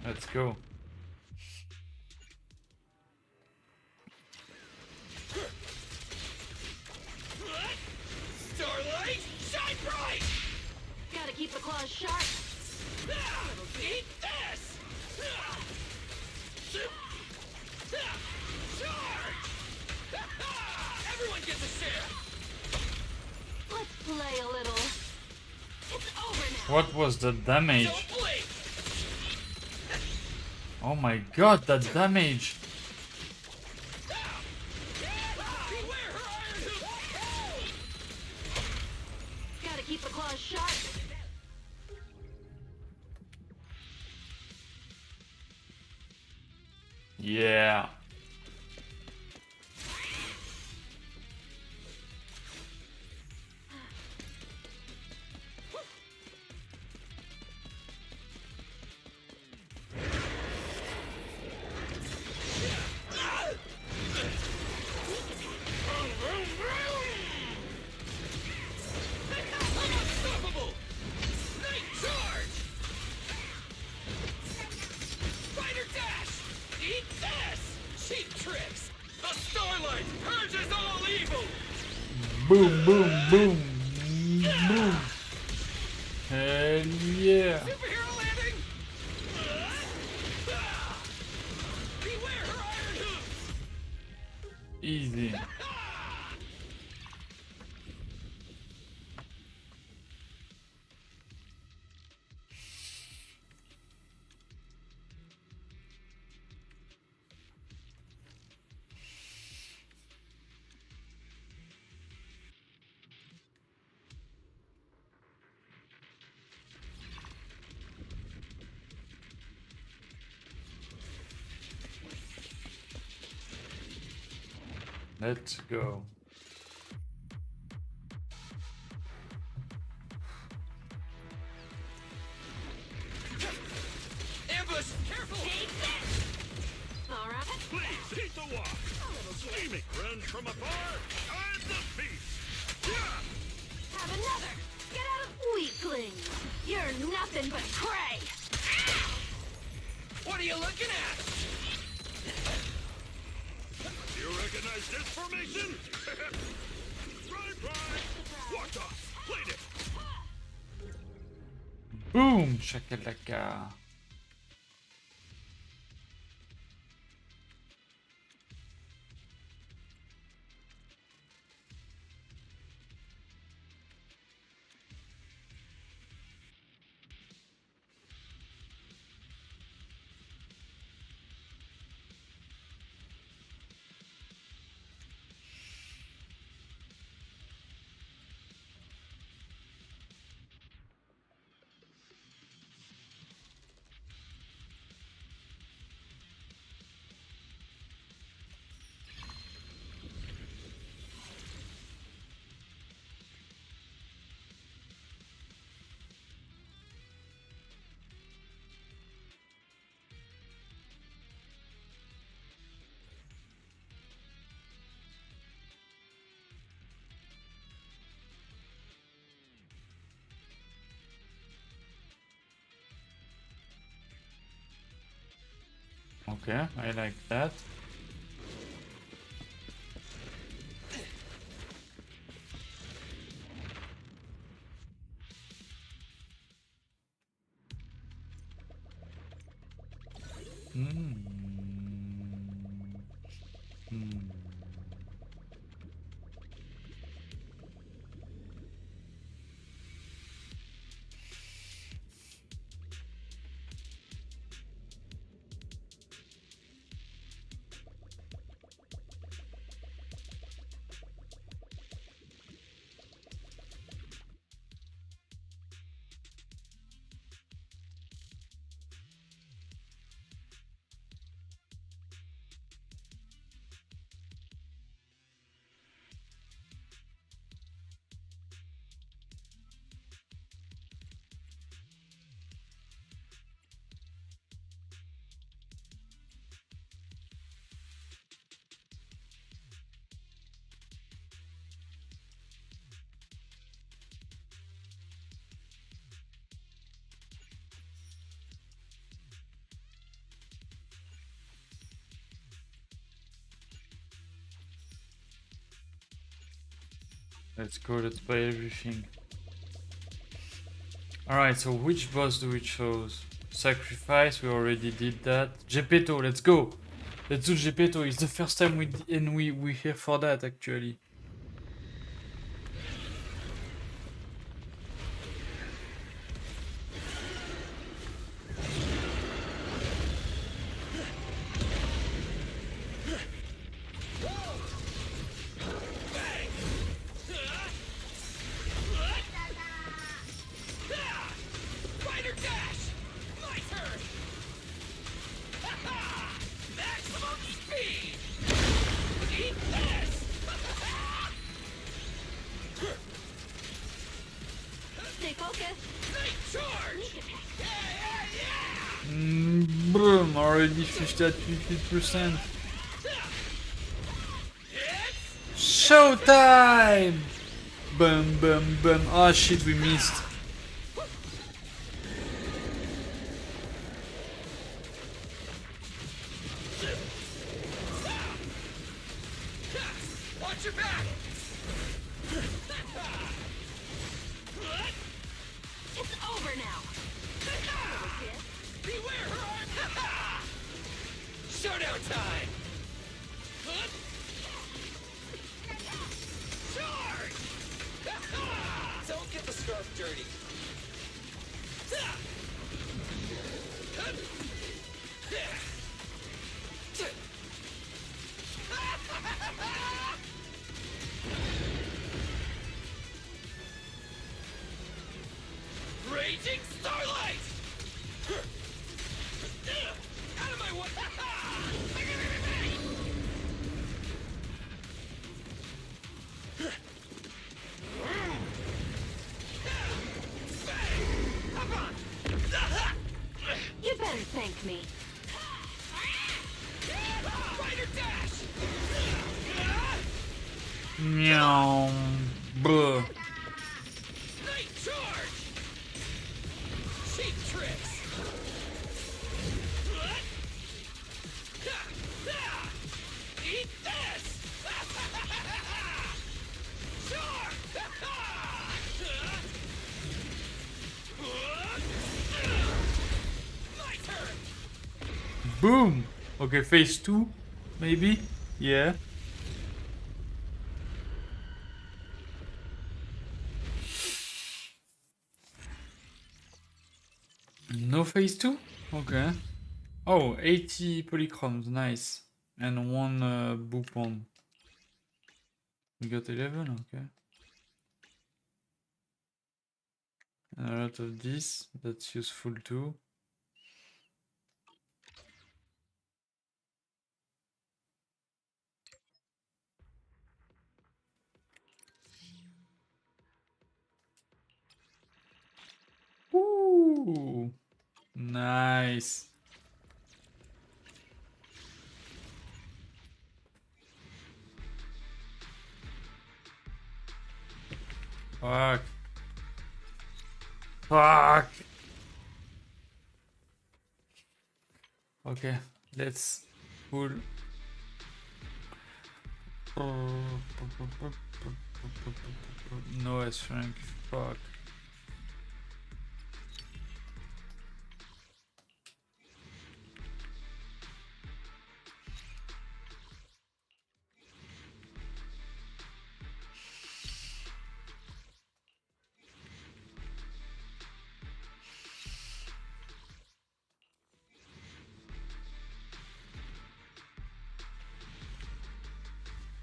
Let's go. Starlight, shine bright! Gotta keep the claws sharp. Eat this! Charge! Everyone gets a share! Let's play a little. It's over now. What was the damage? Oh my god, that damage! keep the claws sharp. Yeah. Unstoppable! Night charge! Spider dash! Eat this! Cheap tricks! The Starlight purges all evil! Boom, boom, boom, boom. Hell yeah. Superhero landing! Beware her iron hooves! Easy. Let's go. Ambush! Careful! Take this! Alright. Please, hit the walk. Steaming runs from afar. I'm the beast. Yeah! Have another! Get out of weakling! You're nothing but prey! What are you looking at? You recognize this formation? Right. Watch us. Played it. Boom, shakalaka. Okay, I like that. Let's go, let's buy everything. Alright, so which boss do we choose? Sacrifice, we already did that. Geppetto, let's go! Let's do Geppetto, it's the first time we're here for that actually. Boom, already 50 at 50%. Showtime! Boom, boom, boom. Oh shit, we missed. Watch your back! It's over now. Beware her arm! Showdown time! Charge! Don't get the scarf dirty. Raging Starlight! Out of my way! You better thank me. Fighter dash! Meow. Bruh. Night charge! Cheap tricks! Eat this! Sure! My turn! Boom. Okay, phase 2, maybe? Yeah. No phase 2? Okay. Oh, 80 polychromes, nice. And 1 boopon. We got 11, okay. And a lot of this, that's useful too. Ooh, nice. Fuck. Fuck. Okay, let's pull. No S rank. Fuck.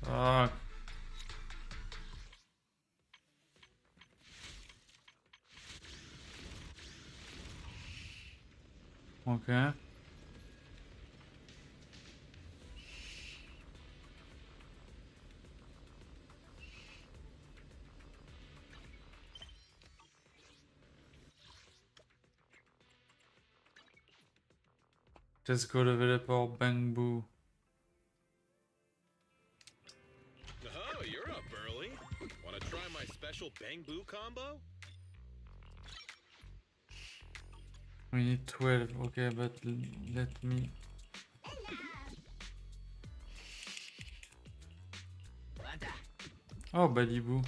Fuck. Okay. Just go developer Bang Boo. Oh, you're up early. Want to try my special Bang Boo combo? We need 12, okay, but let me... Oh, Buddy Boo.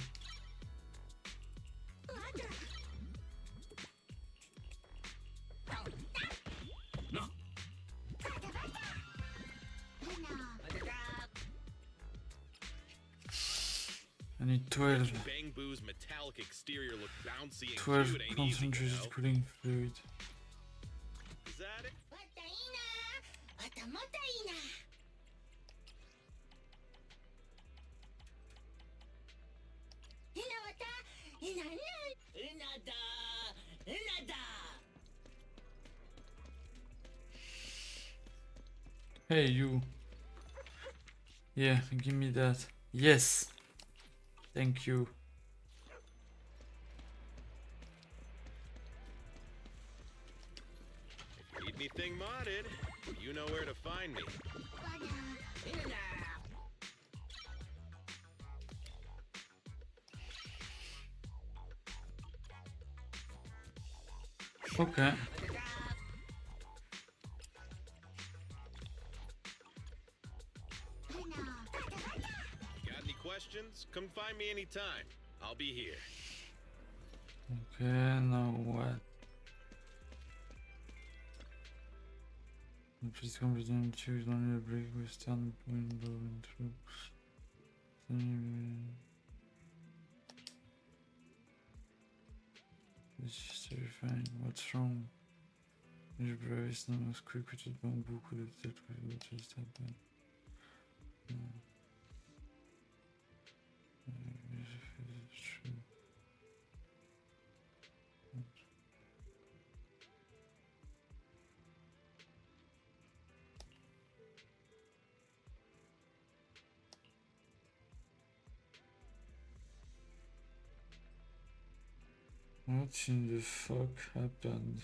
I need 12. Bang Boo's metallic exterior look bouncy and 12 cute, ain't easy, you concentrated know? cooling fluid. Is that it? Hey, you. Yeah, give me that. Yes. Thank you. anything modded, you know where to find me. Okay. Got any questions? Come find me anytime. I'll be here. Okay, now what? Please complete choose only a break western window and through. This is terrifying. What's wrong? Your bravest and most quick-witted bamboo could have dealt with what just happened. It's true. What in the fuck happened?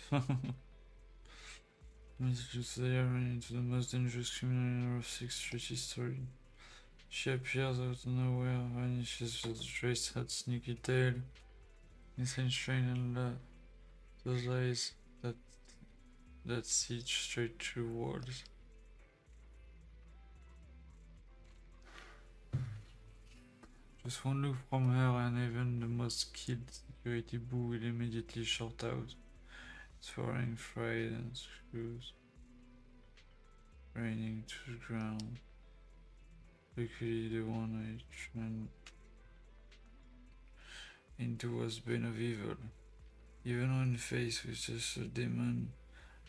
They are into the most dangerous criminal of 6th Street history. She appears out of nowhere, vanishes with a trace had sneaky tail, insane strain and those eyes that see straight through walls. Just one look from her and even the most skilled security boo will immediately short out. It's wearing fried and screws, raining to the ground. Luckily the one I ran into was Bane of Evil. Even when faced with just a demon,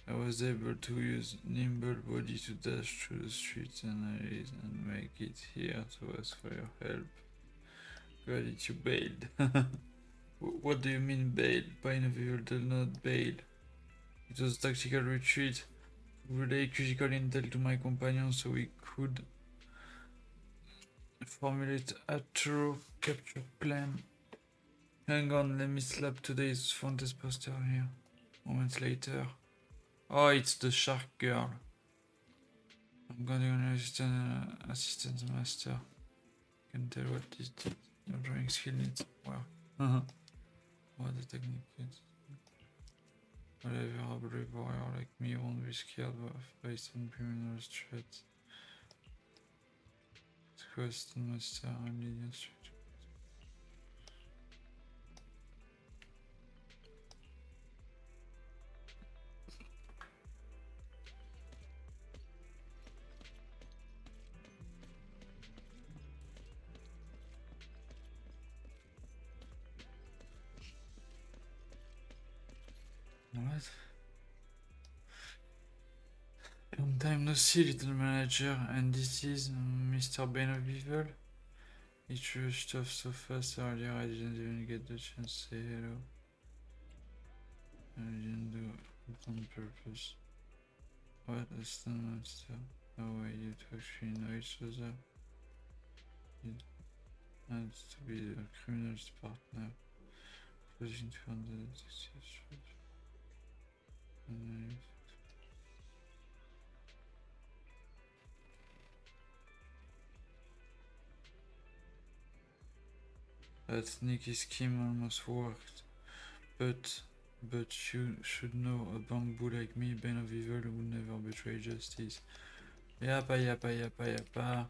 I was able to use nimble body to dash through the streets and alleys and make it here to ask for your help. Got it, you bailed. What do you mean bail? Bane of Evil did not bail. It was a tactical retreat to relay critical intel to my companion so we could formulate a true capture plan. Hang on, let me slap today's Fontes poster here. Moments later. Oh, it's the shark girl. I'm going to assistant master. Can tell what this did. Your drawing skill needs work. What the technique is. Whatever, a brave warrior like me won't be scared by some criminal threats. Quest master and leading structure. What? Long time no see, little manager, and this is Mr. Bane of Evil. It rushed off so fast earlier I didn't even get the chance to say hello. I didn't do it on purpose. What a stand monster. No way you to actually know each other. It had to be a criminal's partner. Closing to under the detective's truth. That sneaky scheme almost worked, but you should know a bamboo like me, Bane of Evil, will never betray justice. Yappa yappa yappa yappa.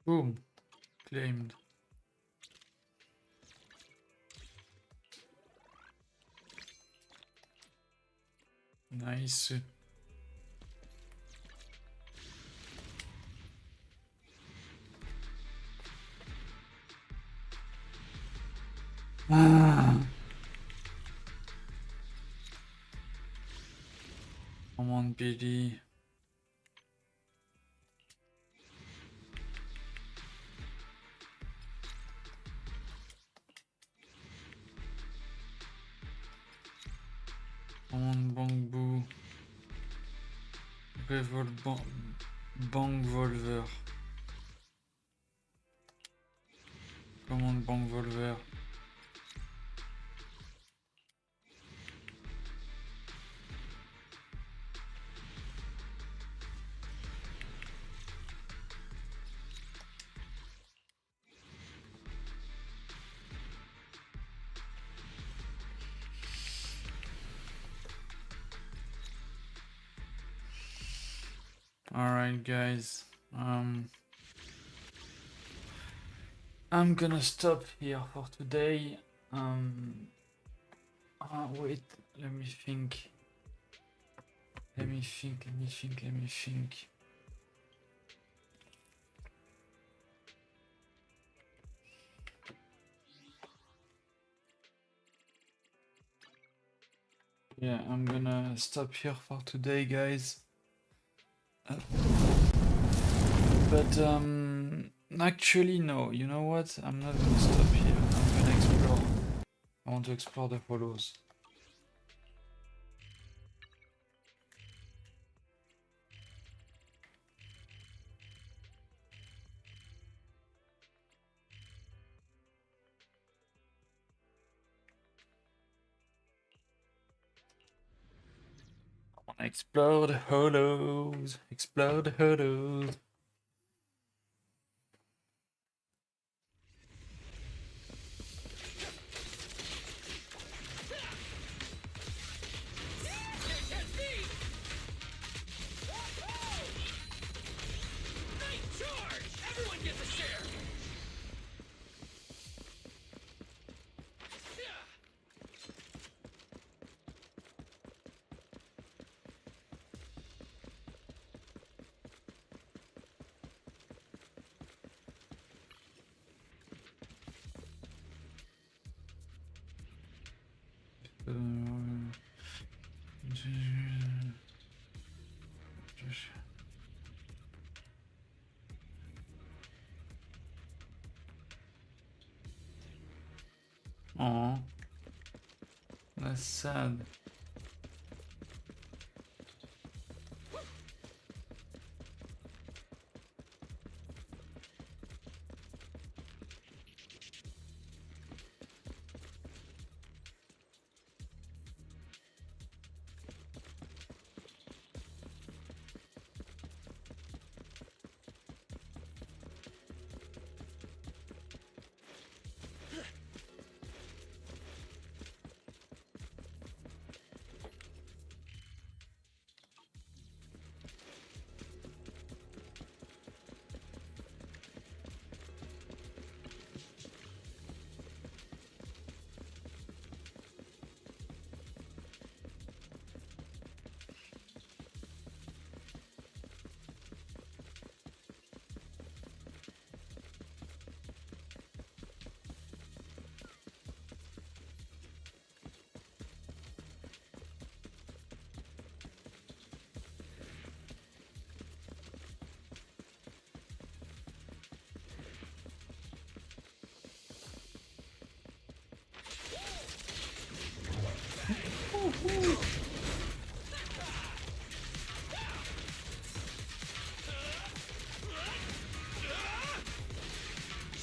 Boom. Claimed. Nice. Come on, Billy. Command Bank Boo. Revolt Bank Volver. Command Bank Volver. Alright guys, I'm gonna stop here for today. Wait, let me think. Yeah, I'm gonna stop here for today, guys. But actually no, you know what? I'm not gonna stop here. I'm gonna explore. I want to explore the hollows. I wanna explore the hollows. Explore the hollows. Oh, that's sad.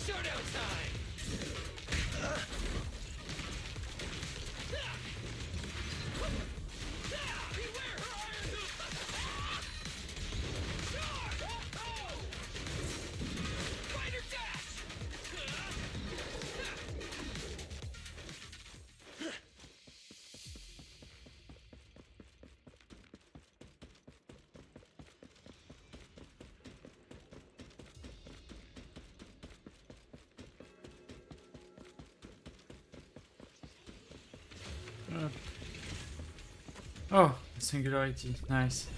Showdown time! Beware her iron hoof! Fighter dash! Oh, singularity, nice.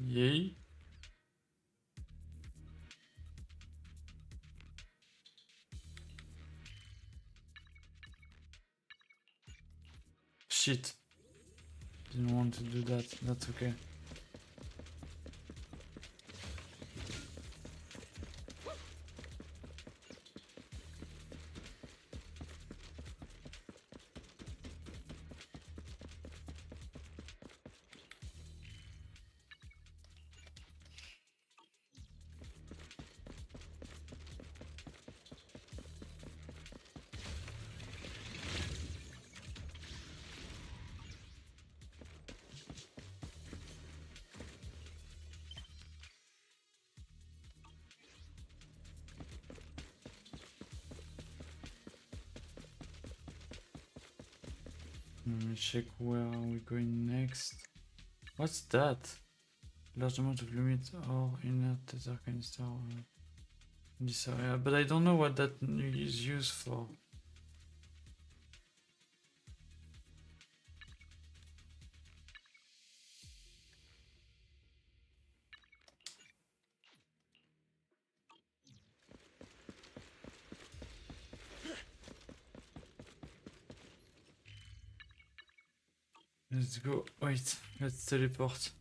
Yay. Shit. Didn't want to do that. That's okay. Let me check where are we going next. What's that? Large amount of limit or inert tether canister in this area, but I don't know what that is used for. Let's go. Wait, let's teleport.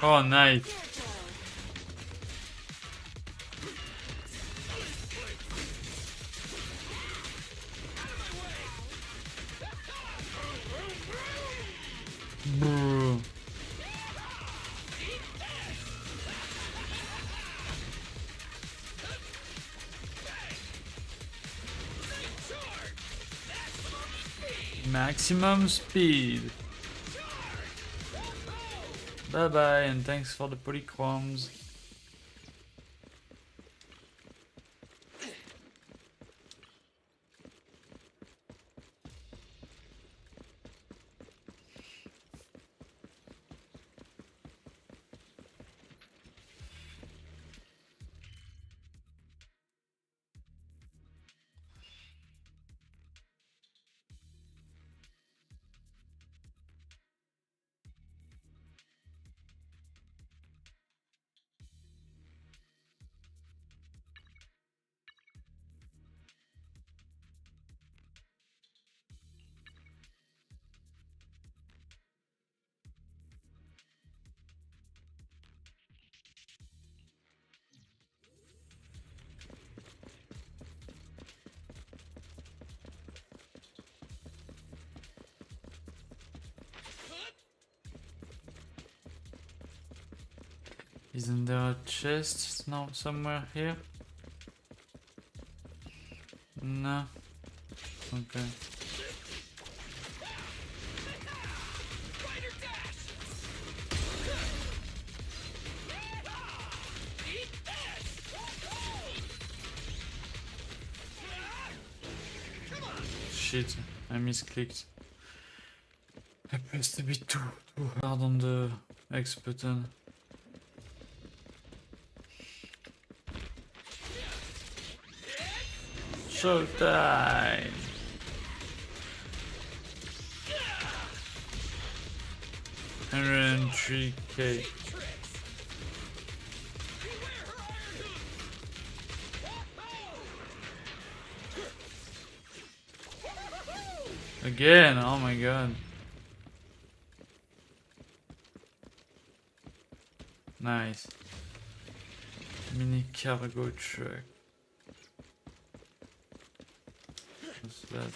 Oh, nice. Bro. Maximum speed. Bye bye, and thanks for the polychromes. Isn't there a chest now somewhere here? No. Okay. Shit, I misclicked. I pressed a bit too hard on the X button. Showtime! $103K. Again, oh my god. Nice. Mini cargo truck. What's that?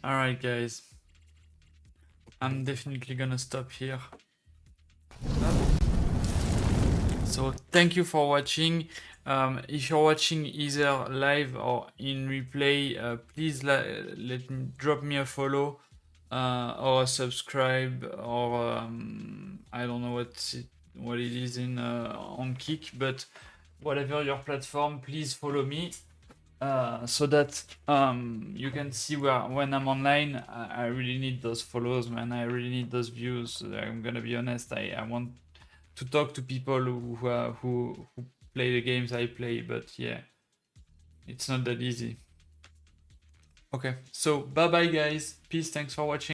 Alright guys, I'm definitely gonna stop here. So thank you for watching. If you're watching either live or in replay, please drop me a follow or a subscribe, or I don't know what it is in on Kick, but whatever your platform, please follow me so that you can see when I'm online. I really need those follows, man. I really need those views. I'm gonna be honest. I want to talk to people who play the games I play, but yeah, it's not that easy. Okay, so bye bye guys. Peace. Thanks for watching.